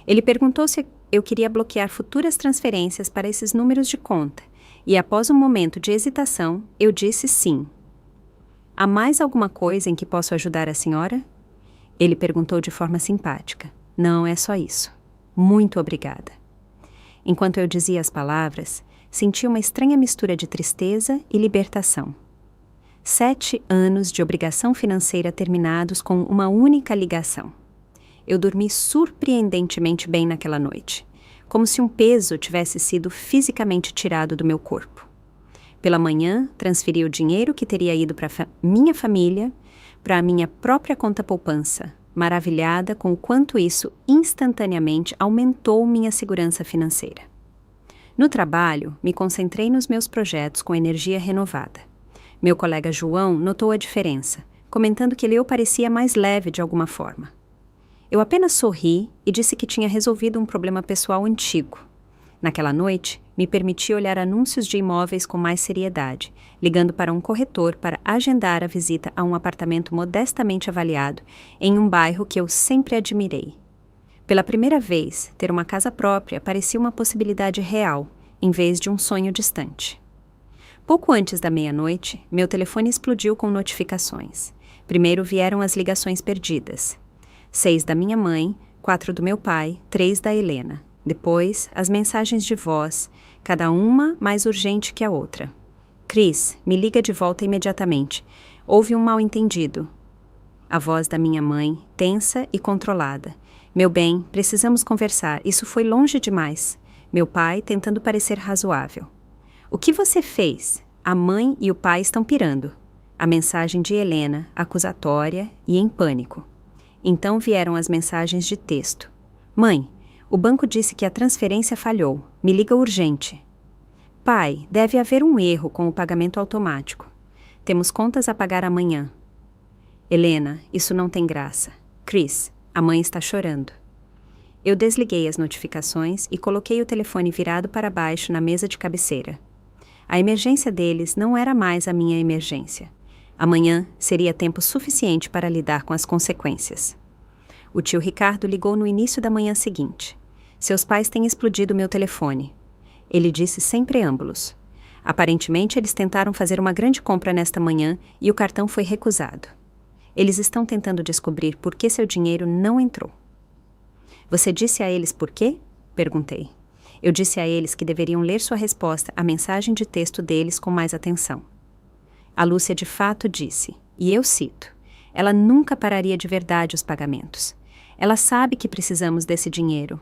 Ele perguntou se eu queria bloquear futuras transferências para esses números de conta, e após um momento de hesitação, eu disse sim. Há mais alguma coisa em que posso ajudar a senhora? Ele perguntou de forma simpática. Não é só isso. Muito obrigada. Enquanto eu dizia as palavras, senti uma estranha mistura de tristeza e libertação. 7 anos de obrigação financeira terminados com uma única ligação. Eu dormi surpreendentemente bem naquela noite, como se um peso tivesse sido fisicamente tirado do meu corpo. Pela manhã, transferi o dinheiro que teria ido para minha família para a minha própria conta poupança, maravilhada com o quanto isso instantaneamente aumentou minha segurança financeira. No trabalho, me concentrei nos meus projetos com energia renovada. Meu colega João notou a diferença, comentando que eu parecia mais leve de alguma forma. Eu apenas sorri e disse que tinha resolvido um problema pessoal antigo. Naquela noite, me permiti olhar anúncios de imóveis com mais seriedade, ligando para um corretor para agendar a visita a um apartamento modestamente avaliado em um bairro que eu sempre admirei. Pela primeira vez, ter uma casa própria parecia uma possibilidade real, em vez de um sonho distante. Pouco antes da meia-noite, meu telefone explodiu com notificações. Primeiro vieram as ligações perdidas. 6 da minha mãe, 4 do meu pai, 3 da Helena. Depois, as mensagens de voz, cada uma mais urgente que a outra. Cris, me liga de volta imediatamente. Houve um mal-entendido. A voz da minha mãe, tensa e controlada. Meu bem, precisamos conversar. Isso foi longe demais. Meu pai, tentando parecer razoável. O que você fez? A mãe e o pai estão pirando. A mensagem de Helena, acusatória e em pânico. Então vieram as mensagens de texto. Mãe, o banco disse que a transferência falhou. Me liga urgente. Pai, deve haver um erro com o pagamento automático. Temos contas a pagar amanhã. Helena, isso não tem graça. Chris, a mãe está chorando. Eu desliguei as notificações e coloquei o telefone virado para baixo na mesa de cabeceira. A emergência deles não era mais a minha emergência. Amanhã seria tempo suficiente para lidar com as consequências. O tio Ricardo ligou no início da manhã seguinte. Seus pais têm explodido meu telefone. Ele disse sem preâmbulos. Aparentemente, eles tentaram fazer uma grande compra nesta manhã e o cartão foi recusado. Eles estão tentando descobrir por que seu dinheiro não entrou. Você disse a eles por quê? Perguntei. Eu disse a eles que deveriam ler sua resposta à mensagem de texto deles com mais atenção. A Lúcia de fato disse, e eu cito, ela nunca pararia de verdade os pagamentos. Ela sabe que precisamos desse dinheiro.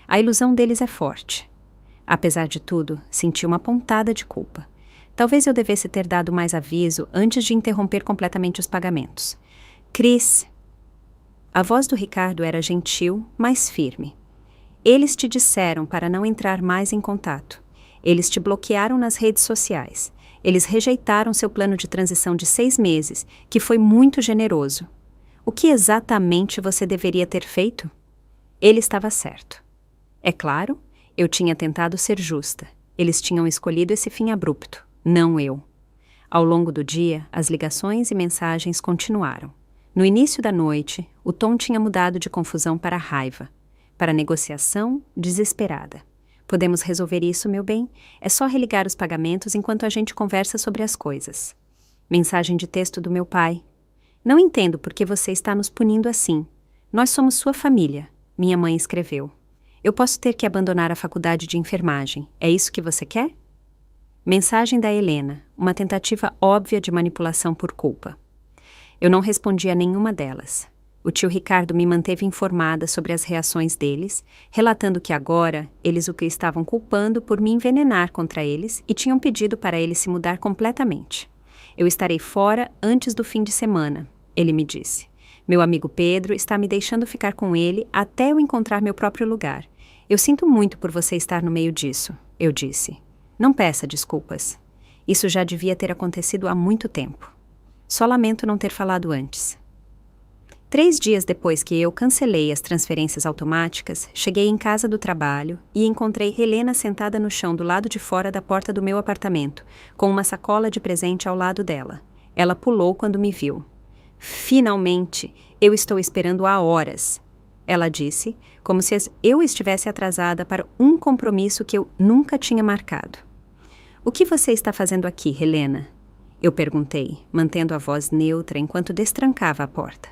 A ilusão deles é forte. Apesar de tudo, senti uma pontada de culpa. Talvez eu devesse ter dado mais aviso antes de interromper completamente os pagamentos. Cris. A voz do Ricardo era gentil, mas firme. Eles te disseram para não entrar mais em contato. Eles te bloquearam nas redes sociais. Eles rejeitaram seu plano de transição de 6 meses, que foi muito generoso. O que exatamente você deveria ter feito? Ele estava certo. É claro, eu tinha tentado ser justa. Eles tinham escolhido esse fim abrupto, não eu. Ao longo do dia, as ligações e mensagens continuaram. No início da noite, o tom tinha mudado de confusão para raiva, para negociação desesperada. Podemos resolver isso, meu bem? É só religar os pagamentos enquanto a gente conversa sobre as coisas. Mensagem de texto do meu pai. Não entendo por que você está nos punindo assim. Nós somos sua família, minha mãe escreveu. Eu posso ter que abandonar a faculdade de enfermagem. É isso que você quer? Mensagem da Helena, uma tentativa óbvia de manipulação por culpa. Eu não respondi a nenhuma delas. O tio Ricardo me manteve informada sobre as reações deles, relatando que agora eles o estavam culpando por me envenenar contra eles e tinham pedido para ele se mudar completamente. Eu estarei fora antes do fim de semana, ele me disse. Meu amigo Pedro está me deixando ficar com ele até eu encontrar meu próprio lugar. Eu sinto muito por você estar no meio disso, eu disse. Não peça desculpas. Isso já devia ter acontecido há muito tempo. Só lamento não ter falado antes. 3 dias depois que eu cancelei as transferências automáticas, cheguei em casa do trabalho e encontrei Helena sentada no chão do lado de fora da porta do meu apartamento, com uma sacola de presente ao lado dela. Ela pulou quando me viu. Finalmente! Eu estou esperando há horas. ela disse, como se eu estivesse atrasada para um compromisso que eu nunca tinha marcado. O que você está fazendo aqui, Helena? Eu perguntei, mantendo a voz neutra enquanto destrancava a porta.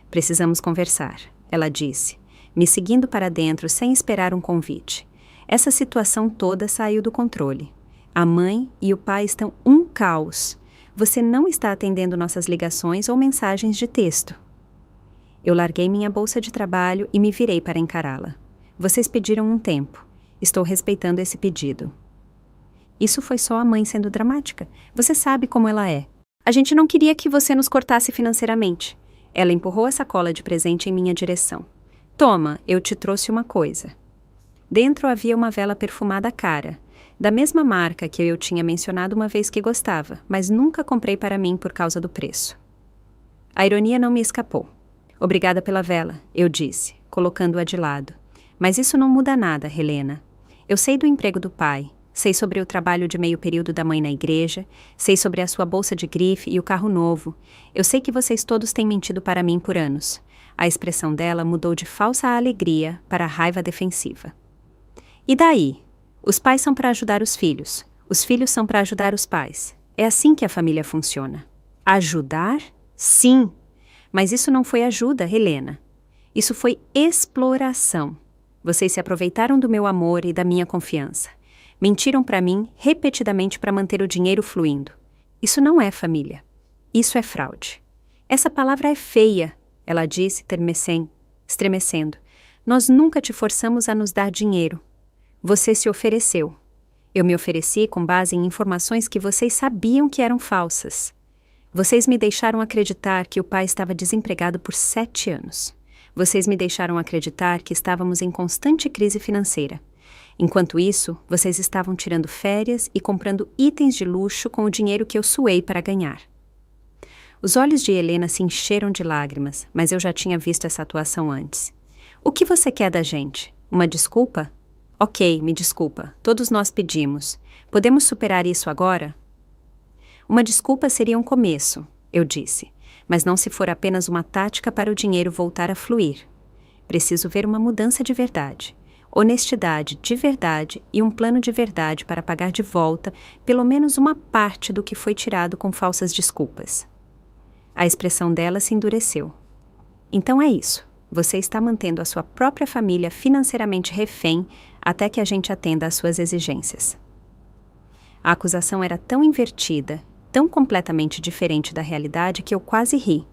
Precisamos conversar, ela disse, me seguindo para dentro sem esperar um convite. Essa situação toda saiu do controle. A mãe e o pai estão um caos. Você não está atendendo nossas ligações ou mensagens de texto. Eu larguei minha bolsa de trabalho e me virei para encará-la. Vocês pediram um tempo. Estou respeitando esse pedido. Isso foi só a mãe sendo dramática. Você sabe como ela é. A gente não queria que você nos cortasse financeiramente. Ela empurrou a sacola de presente em minha direção. Toma, eu te trouxe uma coisa. Dentro havia uma vela perfumada cara, da mesma marca que eu tinha mencionado uma vez que gostava, mas nunca comprei para mim por causa do preço. A ironia não me escapou. Obrigada pela vela, eu disse, colocando-a de lado. Mas isso não muda nada, Helena. Eu sei do emprego do pai, sei sobre o trabalho de meio período da mãe na igreja, sei sobre a sua bolsa de grife e o carro novo. Eu sei que vocês todos têm mentido para mim por anos. A expressão dela mudou de falsa alegria para raiva defensiva. E daí? Os pais são para ajudar os filhos são para ajudar os pais. É assim que a família funciona. Ajudar? Sim. Mas isso não foi ajuda, Helena. Isso foi exploração. Vocês se aproveitaram do meu amor e da minha confiança. Mentiram para mim repetidamente para manter o dinheiro fluindo. Isso não é família. Isso é fraude. Essa palavra é feia, ela disse, estremecendo. Nós nunca te forçamos a nos dar dinheiro. Você se ofereceu. Eu me ofereci com base em informações que vocês sabiam que eram falsas. Vocês me deixaram acreditar que o pai estava desempregado por 7 anos. Vocês me deixaram acreditar que estávamos em constante crise financeira. Enquanto isso, vocês estavam tirando férias e comprando itens de luxo com o dinheiro que eu suei para ganhar. Os olhos de Helena se encheram de lágrimas, mas eu já tinha visto essa atuação antes. O que você quer da gente? Uma desculpa? Ok, me desculpa. Todos nós pedimos. Podemos superar isso agora? Uma desculpa seria um começo, eu disse, mas não se for apenas uma tática para o dinheiro voltar a fluir. Preciso ver uma mudança de verdade, honestidade de verdade e um plano de verdade para pagar de volta pelo menos uma parte do que foi tirado com falsas desculpas. A expressão dela se endureceu. Então é isso. Você está mantendo a sua própria família financeiramente refém até que a gente atenda às suas exigências. A acusação era tão invertida, tão completamente diferente da realidade que eu quase ri.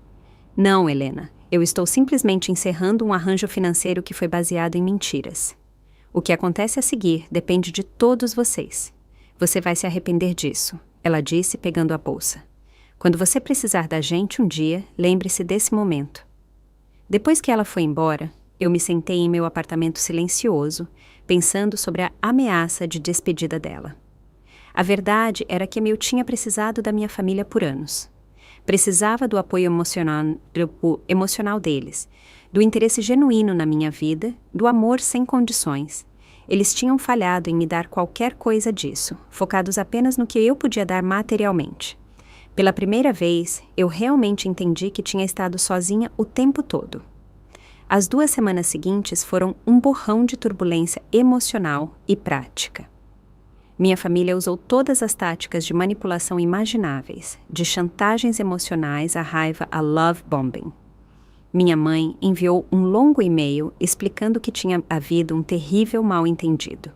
Não, Helena, eu estou simplesmente encerrando um arranjo financeiro que foi baseado em mentiras. O que acontece a seguir depende de todos vocês. Você vai se arrepender disso, ela disse, pegando a bolsa. Quando você precisar da gente um dia, lembre-se desse momento. Depois que ela foi embora, eu me sentei em meu apartamento silencioso, pensando sobre a ameaça de despedida dela. A verdade era que eu tinha precisado da minha família por anos. Precisava do apoio emocional deles, do interesse genuíno na minha vida, do amor sem condições. Eles tinham falhado em me dar qualquer coisa disso, focados apenas no que eu podia dar materialmente. Pela primeira vez, eu realmente entendi que tinha estado sozinha o tempo todo. As 2 semanas seguintes foram um borrão de turbulência emocional e prática. Minha família usou todas as táticas de manipulação imagináveis, de chantagens emocionais à raiva a love bombing. Minha mãe enviou um longo e-mail explicando que tinha havido um terrível mal-entendido.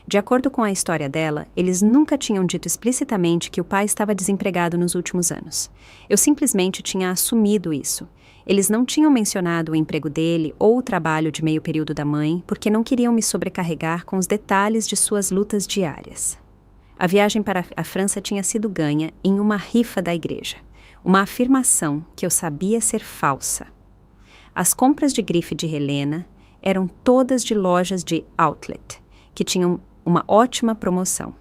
De acordo com a história dela, eles nunca tinham dito explicitamente que o pai estava desempregado nos últimos anos. Eu simplesmente tinha assumido isso. Eles não tinham mencionado o emprego dele ou o trabalho de meio período da mãe porque não queriam me sobrecarregar com os detalhes de suas lutas diárias. A viagem para a França tinha sido ganha em uma rifa da igreja, uma afirmação que eu sabia ser falsa. As compras de grife de Helena eram todas de lojas de outlet, que tinham uma ótima promoção.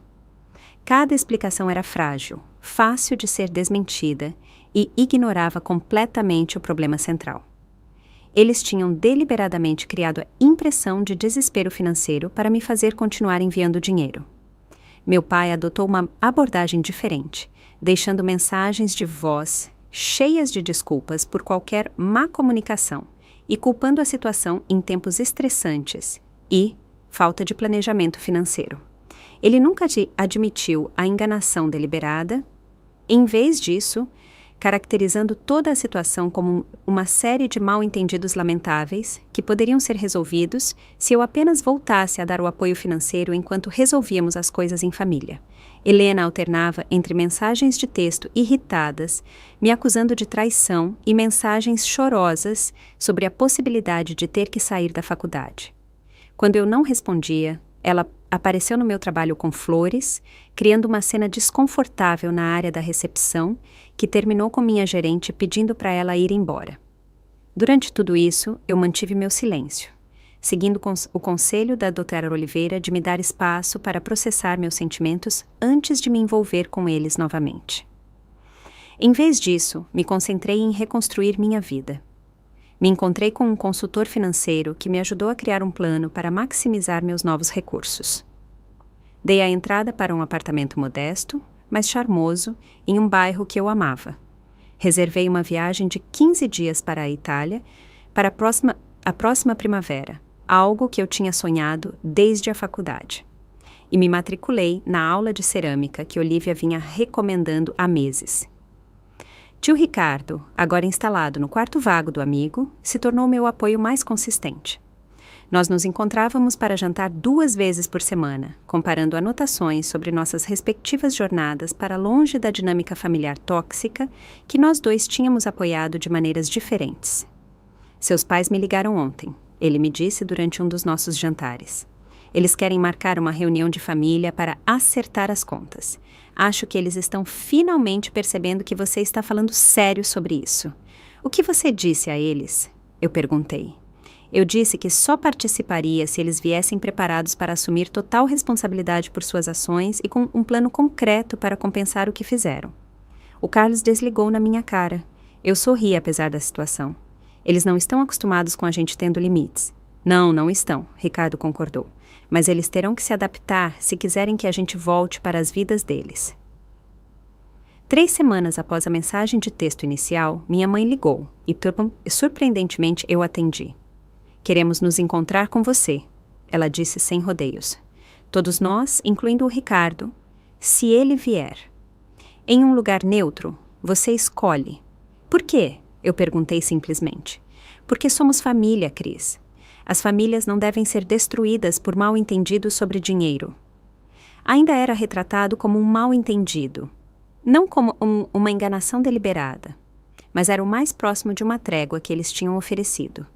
Cada explicação era frágil, fácil de ser desmentida e ignorava completamente o problema central. Eles tinham deliberadamente criado a impressão de desespero financeiro para me fazer continuar enviando dinheiro. Meu pai adotou uma abordagem diferente, deixando mensagens de voz cheias de desculpas por qualquer má comunicação e culpando a situação em tempos estressantes e falta de planejamento financeiro. Ele nunca admitiu a enganação deliberada. Em vez disso, caracterizando toda a situação como uma série de mal-entendidos lamentáveis que poderiam ser resolvidos se eu apenas voltasse a dar o apoio financeiro enquanto resolvíamos as coisas em família. Helena alternava entre mensagens de texto irritadas, me acusando de traição, e mensagens chorosas sobre a possibilidade de ter que sair da faculdade. Quando eu não respondia, ela apareceu no meu trabalho com flores, criando uma cena desconfortável na área da recepção, que terminou com minha gerente pedindo para ela ir embora. Durante tudo isso, eu mantive meu silêncio, seguindo o conselho da Dra. Oliveira de me dar espaço para processar meus sentimentos antes de me envolver com eles novamente. Em vez disso, me concentrei em reconstruir minha vida. Me encontrei com um consultor financeiro que me ajudou a criar um plano para maximizar meus novos recursos. Dei a entrada para um apartamento modesto, mas charmoso, em um bairro que eu amava. Reservei uma viagem de 15 dias para a Itália, para a próxima primavera, algo que eu tinha sonhado desde a faculdade. E me matriculei na aula de cerâmica que Olivia vinha recomendando há meses. Tio Ricardo, agora instalado no quarto vago do amigo, se tornou meu apoio mais consistente. Nós nos encontrávamos para jantar 2 vezes por semana, comparando anotações sobre nossas respectivas jornadas para longe da dinâmica familiar tóxica que nós dois tínhamos apoiado de maneiras diferentes. Seus pais me ligaram ontem, ele me disse durante um dos nossos jantares. Eles querem marcar uma reunião de família para acertar as contas. Acho que eles estão finalmente percebendo que você está falando sério sobre isso. O que você disse a eles? Eu perguntei. Eu disse que só participaria se eles viessem preparados para assumir total responsabilidade por suas ações e com um plano concreto para compensar o que fizeram. O Carlos desligou na minha cara. Eu sorri apesar da situação. Eles não estão acostumados com a gente tendo limites. Não estão, Ricardo concordou. Mas eles terão que se adaptar se quiserem que a gente volte para as vidas deles. 3 semanas após a mensagem de texto inicial, minha mãe ligou e, surpreendentemente, eu atendi. Queremos nos encontrar com você, ela disse sem rodeios. Todos nós, incluindo o Ricardo, se ele vier. Em um lugar neutro, você escolhe. Por quê? Eu perguntei simplesmente. Porque somos família, Cris. As famílias não devem ser destruídas por mal-entendidos sobre dinheiro. Ainda era retratado como um mal-entendido, não como uma enganação deliberada, mas era o mais próximo de uma trégua que eles tinham oferecido.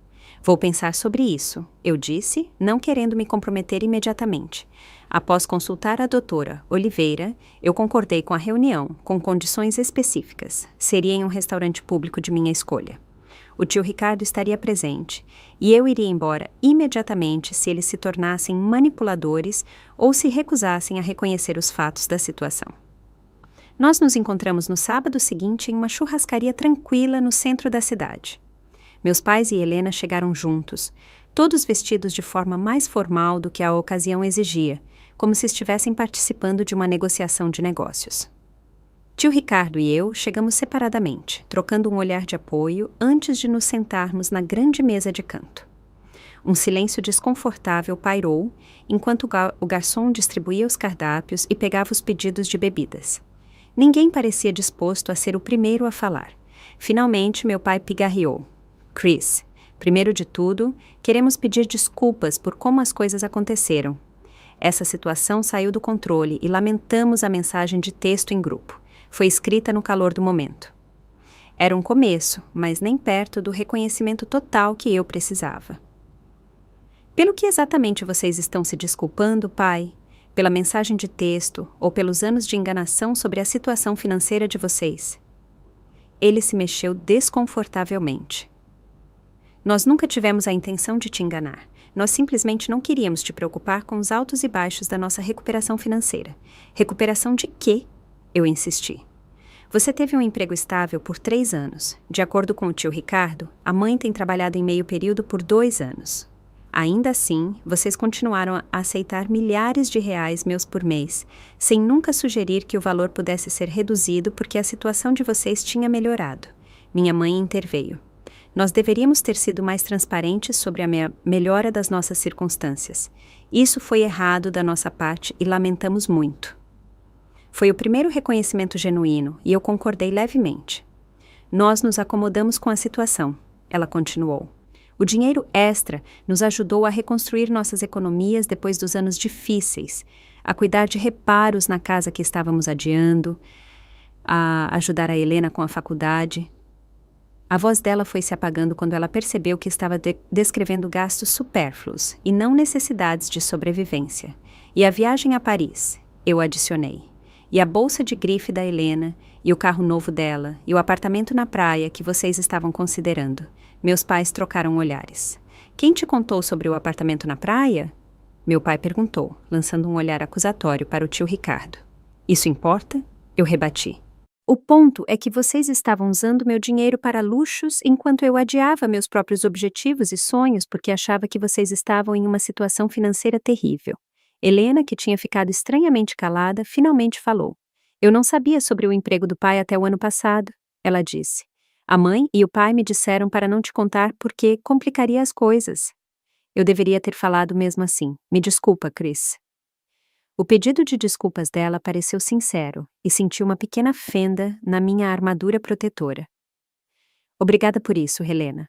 Vou pensar sobre isso, eu disse, não querendo me comprometer imediatamente. Após consultar a doutora Oliveira, eu concordei com a reunião, com condições específicas. Seria em um restaurante público de minha escolha. O tio Ricardo estaria presente, e eu iria embora imediatamente se eles se tornassem manipuladores ou se recusassem a reconhecer os fatos da situação. Nós nos encontramos no sábado seguinte em uma churrascaria tranquila no centro da cidade. Meus pais e Helena chegaram juntos, todos vestidos de forma mais formal do que a ocasião exigia, como se estivessem participando de uma negociação de negócios. Tio Ricardo e eu chegamos separadamente, trocando um olhar de apoio antes de nos sentarmos na grande mesa de canto. Um silêncio desconfortável pairou enquanto o garçom distribuía os cardápios e pegava os pedidos de bebidas. Ninguém parecia disposto a ser o primeiro a falar. Finalmente, meu pai pigarreou. Chris, primeiro de tudo, queremos pedir desculpas por como as coisas aconteceram. Essa situação saiu do controle e lamentamos a mensagem de texto em grupo. Foi escrita no calor do momento. Era um começo, mas nem perto do reconhecimento total que eu precisava. Pelo que exatamente vocês estão se desculpando, pai? Pela mensagem de texto ou pelos anos de enganação sobre a situação financeira de vocês? Ele se mexeu desconfortavelmente. Nós nunca tivemos a intenção de te enganar. Nós simplesmente não queríamos te preocupar com os altos e baixos da nossa recuperação financeira. Recuperação de quê? Eu insisti. Você teve um emprego estável por 3 anos. De acordo com o tio Ricardo, a mãe tem trabalhado em meio período por 2 anos. Ainda assim, vocês continuaram a aceitar milhares de reais meus por mês, sem nunca sugerir que o valor pudesse ser reduzido porque a situação de vocês tinha melhorado. Minha mãe interveio. Nós deveríamos ter sido mais transparentes sobre a melhora das nossas circunstâncias. Isso foi errado da nossa parte e lamentamos muito. Foi o primeiro reconhecimento genuíno e eu concordei levemente. Nós nos acomodamos com a situação, ela continuou. O dinheiro extra nos ajudou a reconstruir nossas economias depois dos anos difíceis, a cuidar de reparos na casa que estávamos adiando, a ajudar a Helena com a faculdade. A voz dela foi se apagando quando ela percebeu que estava descrevendo gastos supérfluos e não necessidades de sobrevivência. E a viagem a Paris, eu adicionei. E a bolsa de grife da Helena, e o carro novo dela, e o apartamento na praia que vocês estavam considerando. Meus pais trocaram olhares. Quem te contou sobre o apartamento na praia? Meu pai perguntou, lançando um olhar acusatório para o tio Ricardo. Isso importa? Eu rebati. O ponto é que vocês estavam usando meu dinheiro para luxos enquanto eu adiava meus próprios objetivos e sonhos porque achava que vocês estavam em uma situação financeira terrível. Helena, que tinha ficado estranhamente calada, finalmente falou. Eu não sabia sobre o emprego do pai até o ano passado, ela disse. A mãe e o pai me disseram para não te contar porque complicaria as coisas. Eu deveria ter falado mesmo assim. Me desculpa, Chris. O pedido de desculpas dela pareceu sincero e senti uma pequena fenda na minha armadura protetora. Obrigada por isso, Helena.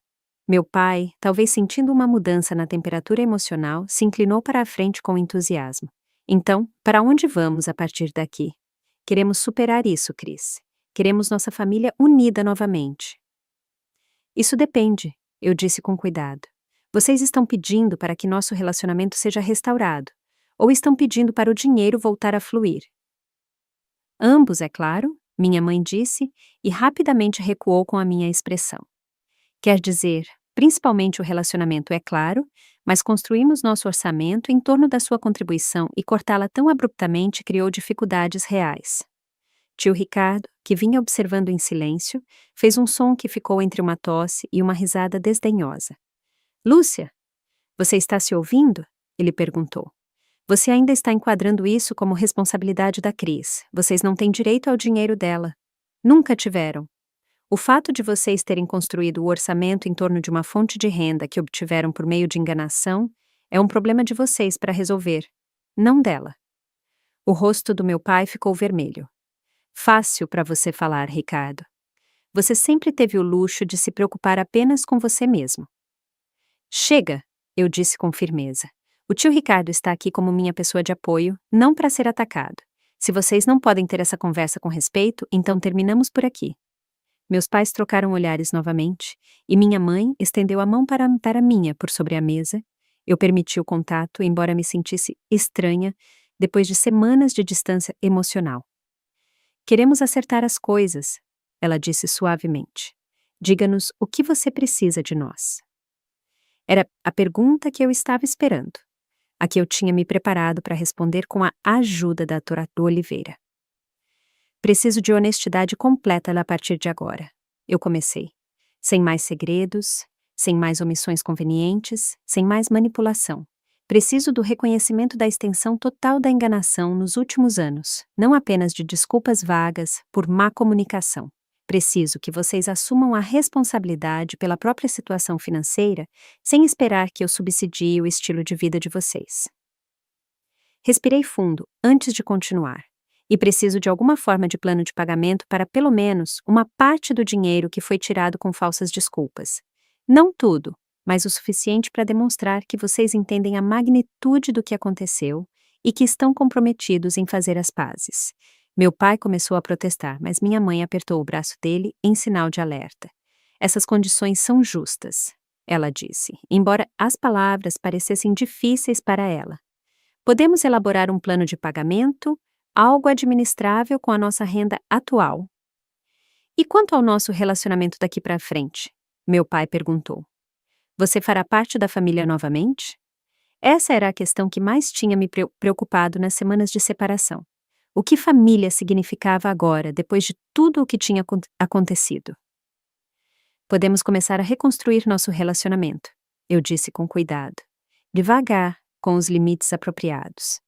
Meu pai, talvez sentindo uma mudança na temperatura emocional, se inclinou para a frente com entusiasmo. Então, para onde vamos a partir daqui? Queremos superar isso, Chris. Queremos nossa família unida novamente. Isso depende, eu disse com cuidado. Vocês estão pedindo para que nosso relacionamento seja restaurado, ou estão pedindo para o dinheiro voltar a fluir? Ambos, é claro, minha mãe disse, e rapidamente recuou com a minha expressão. Quer dizer, principalmente o relacionamento, é claro, mas construímos nosso orçamento em torno da sua contribuição e cortá-la tão abruptamente criou dificuldades reais. Tio Ricardo, que vinha observando em silêncio, fez um som que ficou entre uma tosse e uma risada desdenhosa. Lúcia, você está se ouvindo? Ele perguntou. Você ainda está enquadrando isso como responsabilidade da Cris. Vocês não têm direito ao dinheiro dela. Nunca tiveram. O fato de vocês terem construído o orçamento em torno de uma fonte de renda que obtiveram por meio de enganação é um problema de vocês para resolver, não dela. O rosto do meu pai ficou vermelho. Fácil para você falar, Ricardo. Você sempre teve o luxo de se preocupar apenas com você mesmo. Chega, eu disse com firmeza. O tio Ricardo está aqui como minha pessoa de apoio, não para ser atacado. Se vocês não podem ter essa conversa com respeito, então terminamos por aqui. Meus pais trocaram olhares novamente, e minha mãe estendeu a mão para a minha por sobre a mesa. Eu permiti o contato, embora me sentisse estranha, depois de semanas de distância emocional. Queremos acertar as coisas, ela disse suavemente. Diga-nos o que você precisa de nós. Era a pergunta que eu estava esperando, a que eu tinha me preparado para responder com a ajuda da Dra. Oliveira. Preciso de honestidade completa a partir de agora. Eu comecei. Sem mais segredos, sem mais omissões convenientes, sem mais manipulação. Preciso do reconhecimento da extensão total da enganação nos últimos anos, não apenas de desculpas vagas por má comunicação. Preciso que vocês assumam a responsabilidade pela própria situação financeira, sem esperar que eu subsidie o estilo de vida de vocês. Respirei fundo antes de continuar. E preciso de alguma forma de plano de pagamento para, pelo menos, uma parte do dinheiro que foi tirado com falsas desculpas. Não tudo, mas o suficiente para demonstrar que vocês entendem a magnitude do que aconteceu e que estão comprometidos em fazer as pazes. Meu pai começou a protestar, mas minha mãe apertou o braço dele em sinal de alerta. Essas condições são justas, ela disse, embora as palavras parecessem difíceis para ela. Podemos elaborar um plano de pagamento, algo administrável com a nossa renda atual. E quanto ao nosso relacionamento daqui para frente? Meu pai perguntou. Você fará parte da família novamente? Essa era a questão que mais tinha me preocupado nas semanas de separação. O que família significava agora, depois de tudo o que tinha acontecido? Podemos começar a reconstruir nosso relacionamento, eu disse com cuidado. Devagar, com os limites apropriados.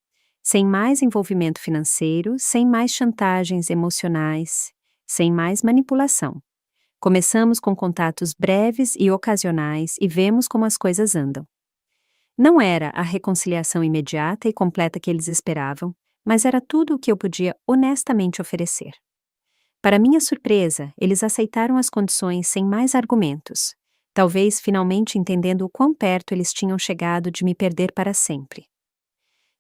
Sem mais envolvimento financeiro, sem mais chantagens emocionais, sem mais manipulação. Começamos com contatos breves e ocasionais e vemos como as coisas andam. Não era a reconciliação imediata e completa que eles esperavam, mas era tudo o que eu podia honestamente oferecer. Para minha surpresa, eles aceitaram as condições sem mais argumentos, talvez finalmente entendendo o quão perto eles tinham chegado de me perder para sempre.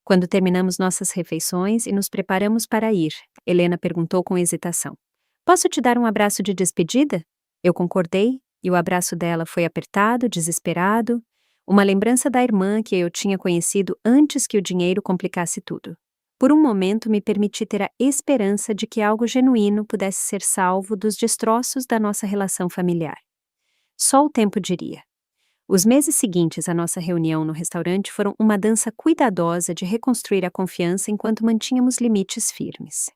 Quando terminamos nossas refeições e nos preparamos para ir, Helena perguntou com hesitação: "Posso te dar um abraço de despedida?" Eu concordei, e o abraço dela foi apertado, desesperado, uma lembrança da irmã que eu tinha conhecido antes que o dinheiro complicasse tudo. Por um momento me permiti ter a esperança de que algo genuíno pudesse ser salvo dos destroços da nossa relação familiar. Só o tempo diria. Os meses seguintes à nossa reunião no restaurante foram uma dança cuidadosa de reconstruir a confiança enquanto mantínhamos limites firmes.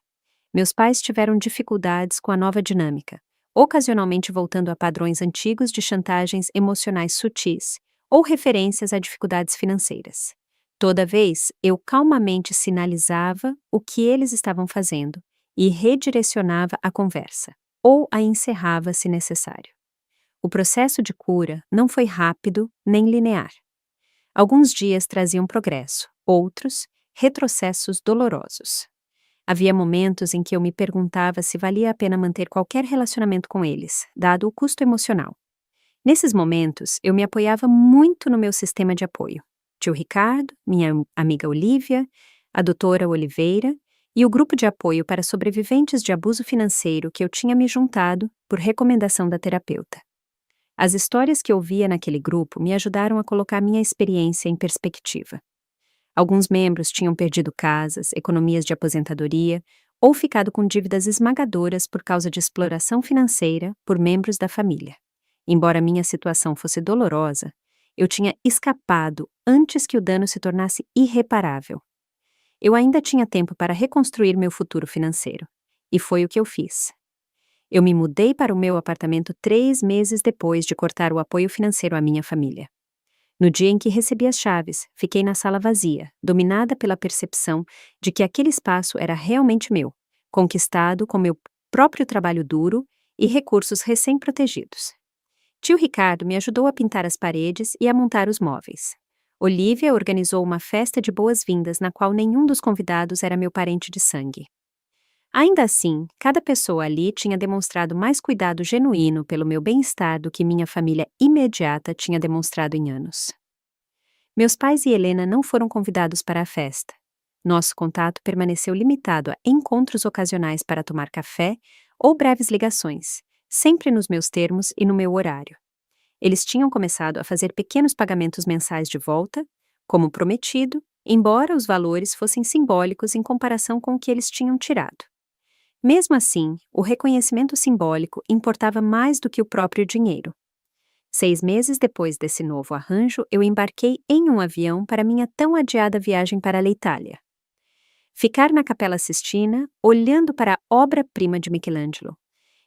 Meus pais tiveram dificuldades com a nova dinâmica, ocasionalmente voltando a padrões antigos de chantagens emocionais sutis ou referências a dificuldades financeiras. Toda vez, eu calmamente sinalizava o que eles estavam fazendo e redirecionava a conversa, ou a encerrava se necessário. O processo de cura não foi rápido nem linear. Alguns dias traziam progresso, outros, retrocessos dolorosos. Havia momentos em que eu me perguntava se valia a pena manter qualquer relacionamento com eles, dado o custo emocional. Nesses momentos, eu me apoiava muito no meu sistema de apoio. Tio Ricardo, minha amiga Olívia, a doutora Oliveira e o grupo de apoio para sobreviventes de abuso financeiro que eu tinha me juntado por recomendação da terapeuta. As histórias que ouvia naquele grupo me ajudaram a colocar minha experiência em perspectiva. Alguns membros tinham perdido casas, economias de aposentadoria ou ficado com dívidas esmagadoras por causa de exploração financeira por membros da família. Embora minha situação fosse dolorosa, eu tinha escapado antes que o dano se tornasse irreparável. Eu ainda tinha tempo para reconstruir meu futuro financeiro, e foi o que eu fiz. Eu me mudei para o meu apartamento 3 meses depois de cortar o apoio financeiro à minha família. No dia em que recebi as chaves, fiquei na sala vazia, dominada pela percepção de que aquele espaço era realmente meu, conquistado com meu próprio trabalho duro e recursos recém-protegidos. Tio Ricardo me ajudou a pintar as paredes e a montar os móveis. Olívia organizou uma festa de boas-vindas na qual nenhum dos convidados era meu parente de sangue. Ainda assim, cada pessoa ali tinha demonstrado mais cuidado genuíno pelo meu bem-estar do que minha família imediata tinha demonstrado em anos. Meus pais e Helena não foram convidados para a festa. Nosso contato permaneceu limitado a encontros ocasionais para tomar café ou breves ligações, sempre nos meus termos e no meu horário. Eles tinham começado a fazer pequenos pagamentos mensais de volta, como prometido, embora os valores fossem simbólicos em comparação com o que eles tinham tirado. Mesmo assim, o reconhecimento simbólico importava mais do que o próprio dinheiro. 6 meses depois desse novo arranjo, eu embarquei em um avião para minha tão adiada viagem para a Itália. Ficar na Capela Sistina, olhando para a obra-prima de Michelangelo.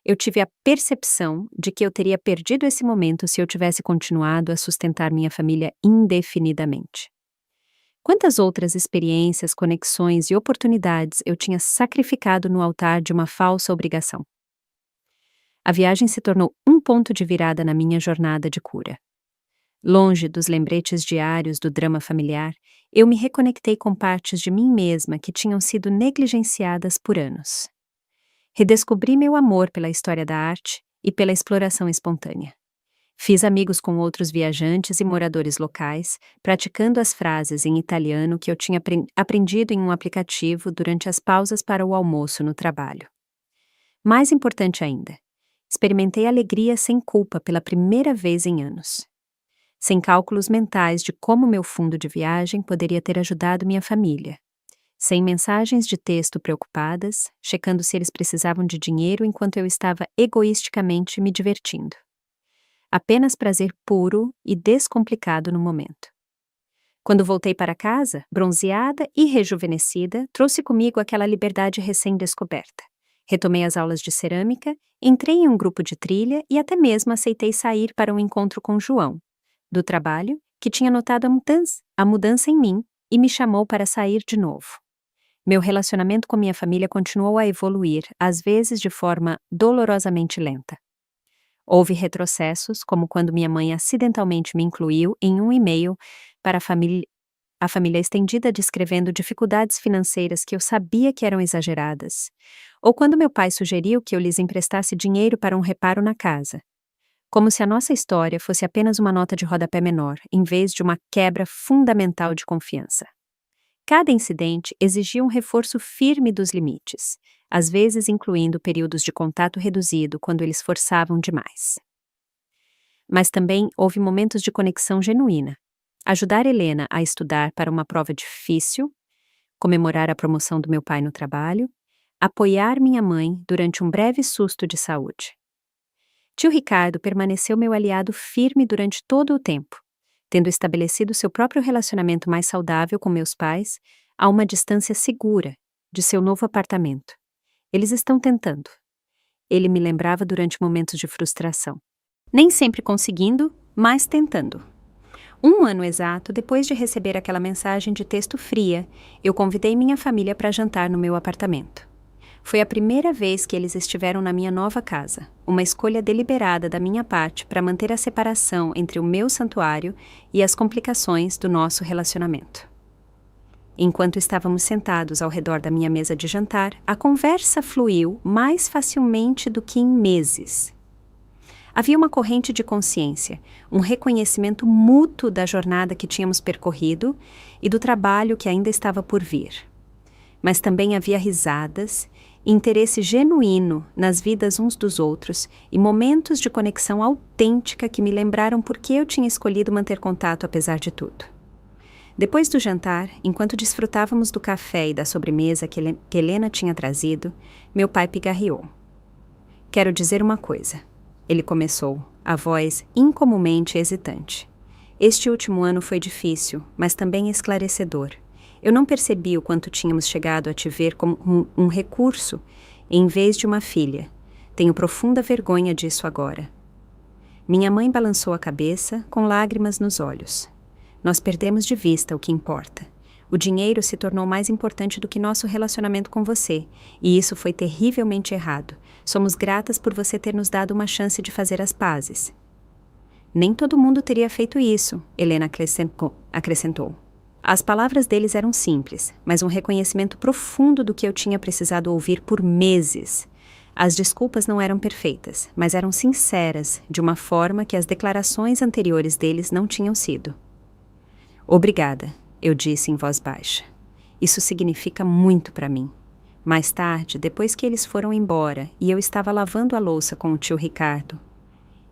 Eu tive a percepção de que eu teria perdido esse momento se eu tivesse continuado a sustentar minha família indefinidamente. Quantas outras experiências, conexões e oportunidades eu tinha sacrificado no altar de uma falsa obrigação? A viagem se tornou um ponto de virada na minha jornada de cura. Longe dos lembretes diários do drama familiar, eu me reconectei com partes de mim mesma que tinham sido negligenciadas por anos. Redescobri meu amor pela história da arte e pela exploração espontânea. Fiz amigos com outros viajantes e moradores locais, praticando as frases em italiano que eu tinha aprendido em um aplicativo durante as pausas para o almoço no trabalho. Mais importante ainda, experimentei alegria sem culpa pela primeira vez em anos. Sem cálculos mentais de como meu fundo de viagem poderia ter ajudado minha família. Sem mensagens de texto preocupadas, checando se eles precisavam de dinheiro enquanto eu estava egoisticamente me divertindo. Apenas prazer puro e descomplicado no momento. Quando voltei para casa, bronzeada e rejuvenescida, trouxe comigo aquela liberdade recém-descoberta. Retomei as aulas de cerâmica, entrei em um grupo de trilha e até mesmo aceitei sair para um encontro com João, do trabalho, que tinha notado a mudança em mim e me chamou para sair de novo. Meu relacionamento com minha família continuou a evoluir, às vezes de forma dolorosamente lenta. Houve retrocessos, como quando minha mãe acidentalmente me incluiu em um e-mail para a família estendida descrevendo dificuldades financeiras que eu sabia que eram exageradas, ou quando meu pai sugeriu que eu lhes emprestasse dinheiro para um reparo na casa, como se a nossa história fosse apenas uma nota de rodapé menor, em vez de uma quebra fundamental de confiança. Cada incidente exigia um reforço firme dos limites, às vezes incluindo períodos de contato reduzido quando eles forçavam demais. Mas também houve momentos de conexão genuína. Ajudar Helena a estudar para uma prova difícil, comemorar a promoção do meu pai no trabalho, apoiar minha mãe durante um breve susto de saúde. Tio Ricardo permaneceu meu aliado firme durante todo o tempo, tendo estabelecido seu próprio relacionamento mais saudável com meus pais a uma distância segura de seu novo apartamento. Eles estão tentando. Ele me lembrava durante momentos de frustração. Nem sempre conseguindo, mas tentando. 1 ano exato depois de receber aquela mensagem de texto fria, eu convidei minha família para jantar no meu apartamento. Foi a primeira vez que eles estiveram na minha nova casa, uma escolha deliberada da minha parte para manter a separação entre o meu santuário e as complicações do nosso relacionamento. Enquanto estávamos sentados ao redor da minha mesa de jantar, a conversa fluiu mais facilmente do que em meses. Havia uma corrente de consciência, um reconhecimento mútuo da jornada que tínhamos percorrido e do trabalho que ainda estava por vir. Mas também havia risadas, interesse genuíno nas vidas uns dos outros e momentos de conexão autêntica que me lembraram por que eu tinha escolhido manter contato apesar de tudo. Depois do jantar, enquanto desfrutávamos do café e da sobremesa que Helena tinha trazido, meu pai pigarreou. "Quero dizer uma coisa", ele começou, a voz incomumente hesitante. "Este último ano foi difícil, mas também esclarecedor. Eu não percebi o quanto tínhamos chegado a te ver como um recurso, em vez de uma filha. Tenho profunda vergonha disso agora." Minha mãe balançou a cabeça, com lágrimas nos olhos. "Nós perdemos de vista o que importa. O dinheiro se tornou mais importante do que nosso relacionamento com você, e isso foi terrivelmente errado. Somos gratas por você ter nos dado uma chance de fazer as pazes." "Nem todo mundo teria feito isso", Helena acrescentou. As palavras deles eram simples, mas um reconhecimento profundo do que eu tinha precisado ouvir por meses. As desculpas não eram perfeitas, mas eram sinceras, de uma forma que as declarações anteriores deles não tinham sido. "Obrigada", eu disse em voz baixa. "Isso significa muito para mim." Mais tarde, depois que eles foram embora e eu estava lavando a louça com o tio Ricardo,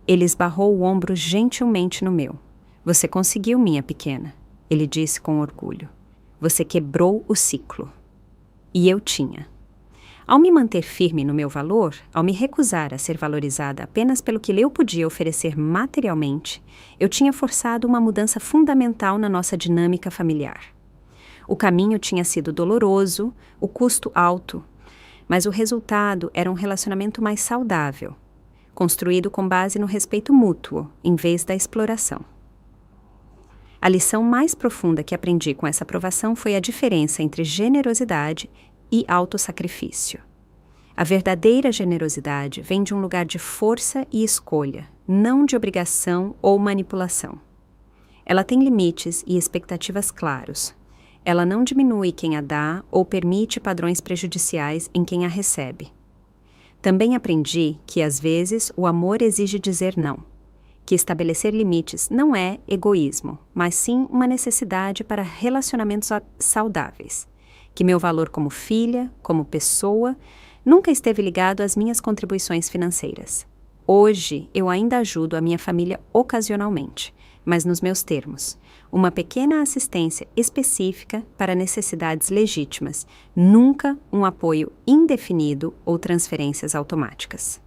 ele esbarrou o ombro gentilmente no meu. "Você conseguiu, minha pequena", ele disse com orgulho. "Você quebrou o ciclo." E eu tinha. Ao me manter firme no meu valor, ao me recusar a ser valorizada apenas pelo que eu podia oferecer materialmente, eu tinha forçado uma mudança fundamental na nossa dinâmica familiar. O caminho tinha sido doloroso, o custo alto, mas o resultado era um relacionamento mais saudável, construído com base no respeito mútuo, em vez da exploração. A lição mais profunda que aprendi com essa provação foi a diferença entre generosidade e autossacrifício. A verdadeira generosidade vem de um lugar de força e escolha, não de obrigação ou manipulação. Ela tem limites e expectativas claros. Ela não diminui quem a dá ou permite padrões prejudiciais em quem a recebe. Também aprendi que, às vezes, o amor exige dizer não, que estabelecer limites não é egoísmo, mas sim uma necessidade para relacionamentos saudáveis, que meu valor como filha, como pessoa, nunca esteve ligado às minhas contribuições financeiras. Hoje, eu ainda ajudo a minha família ocasionalmente, mas nos meus termos. Uma pequena assistência específica para necessidades legítimas, nunca um apoio indefinido ou transferências automáticas.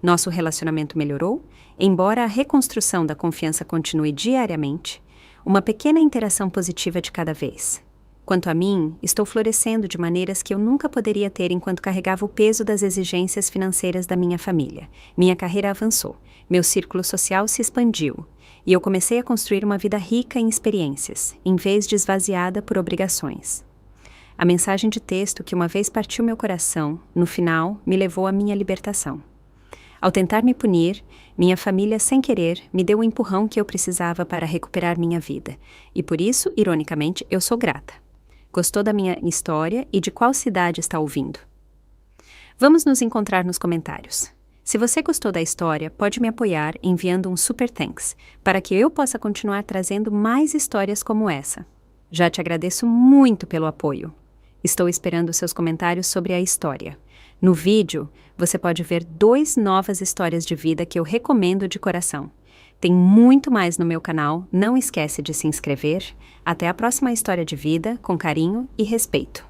Nosso relacionamento melhorou, embora a reconstrução da confiança continue diariamente, uma pequena interação positiva de cada vez. Quanto a mim, estou florescendo de maneiras que eu nunca poderia ter enquanto carregava o peso das exigências financeiras da minha família. Minha carreira avançou, meu círculo social se expandiu, e eu comecei a construir uma vida rica em experiências, em vez de esvaziada por obrigações. A mensagem de texto que uma vez partiu meu coração, no final, me levou à minha libertação. Ao tentar me punir, minha família, sem querer, me deu o empurrão que eu precisava para recuperar minha vida. E por isso, ironicamente, eu sou grata. Gostou da minha história e de qual cidade está ouvindo? Vamos nos encontrar nos comentários. Se você gostou da história, pode me apoiar enviando um super thanks, para que eu possa continuar trazendo mais histórias como essa. Já te agradeço muito pelo apoio. Estou esperando seus comentários sobre a história. No vídeo, você pode ver 2 novas histórias de vida que eu recomendo de coração. Tem muito mais no meu canal, não esquece de se inscrever. Até a próxima história de vida, com carinho e respeito.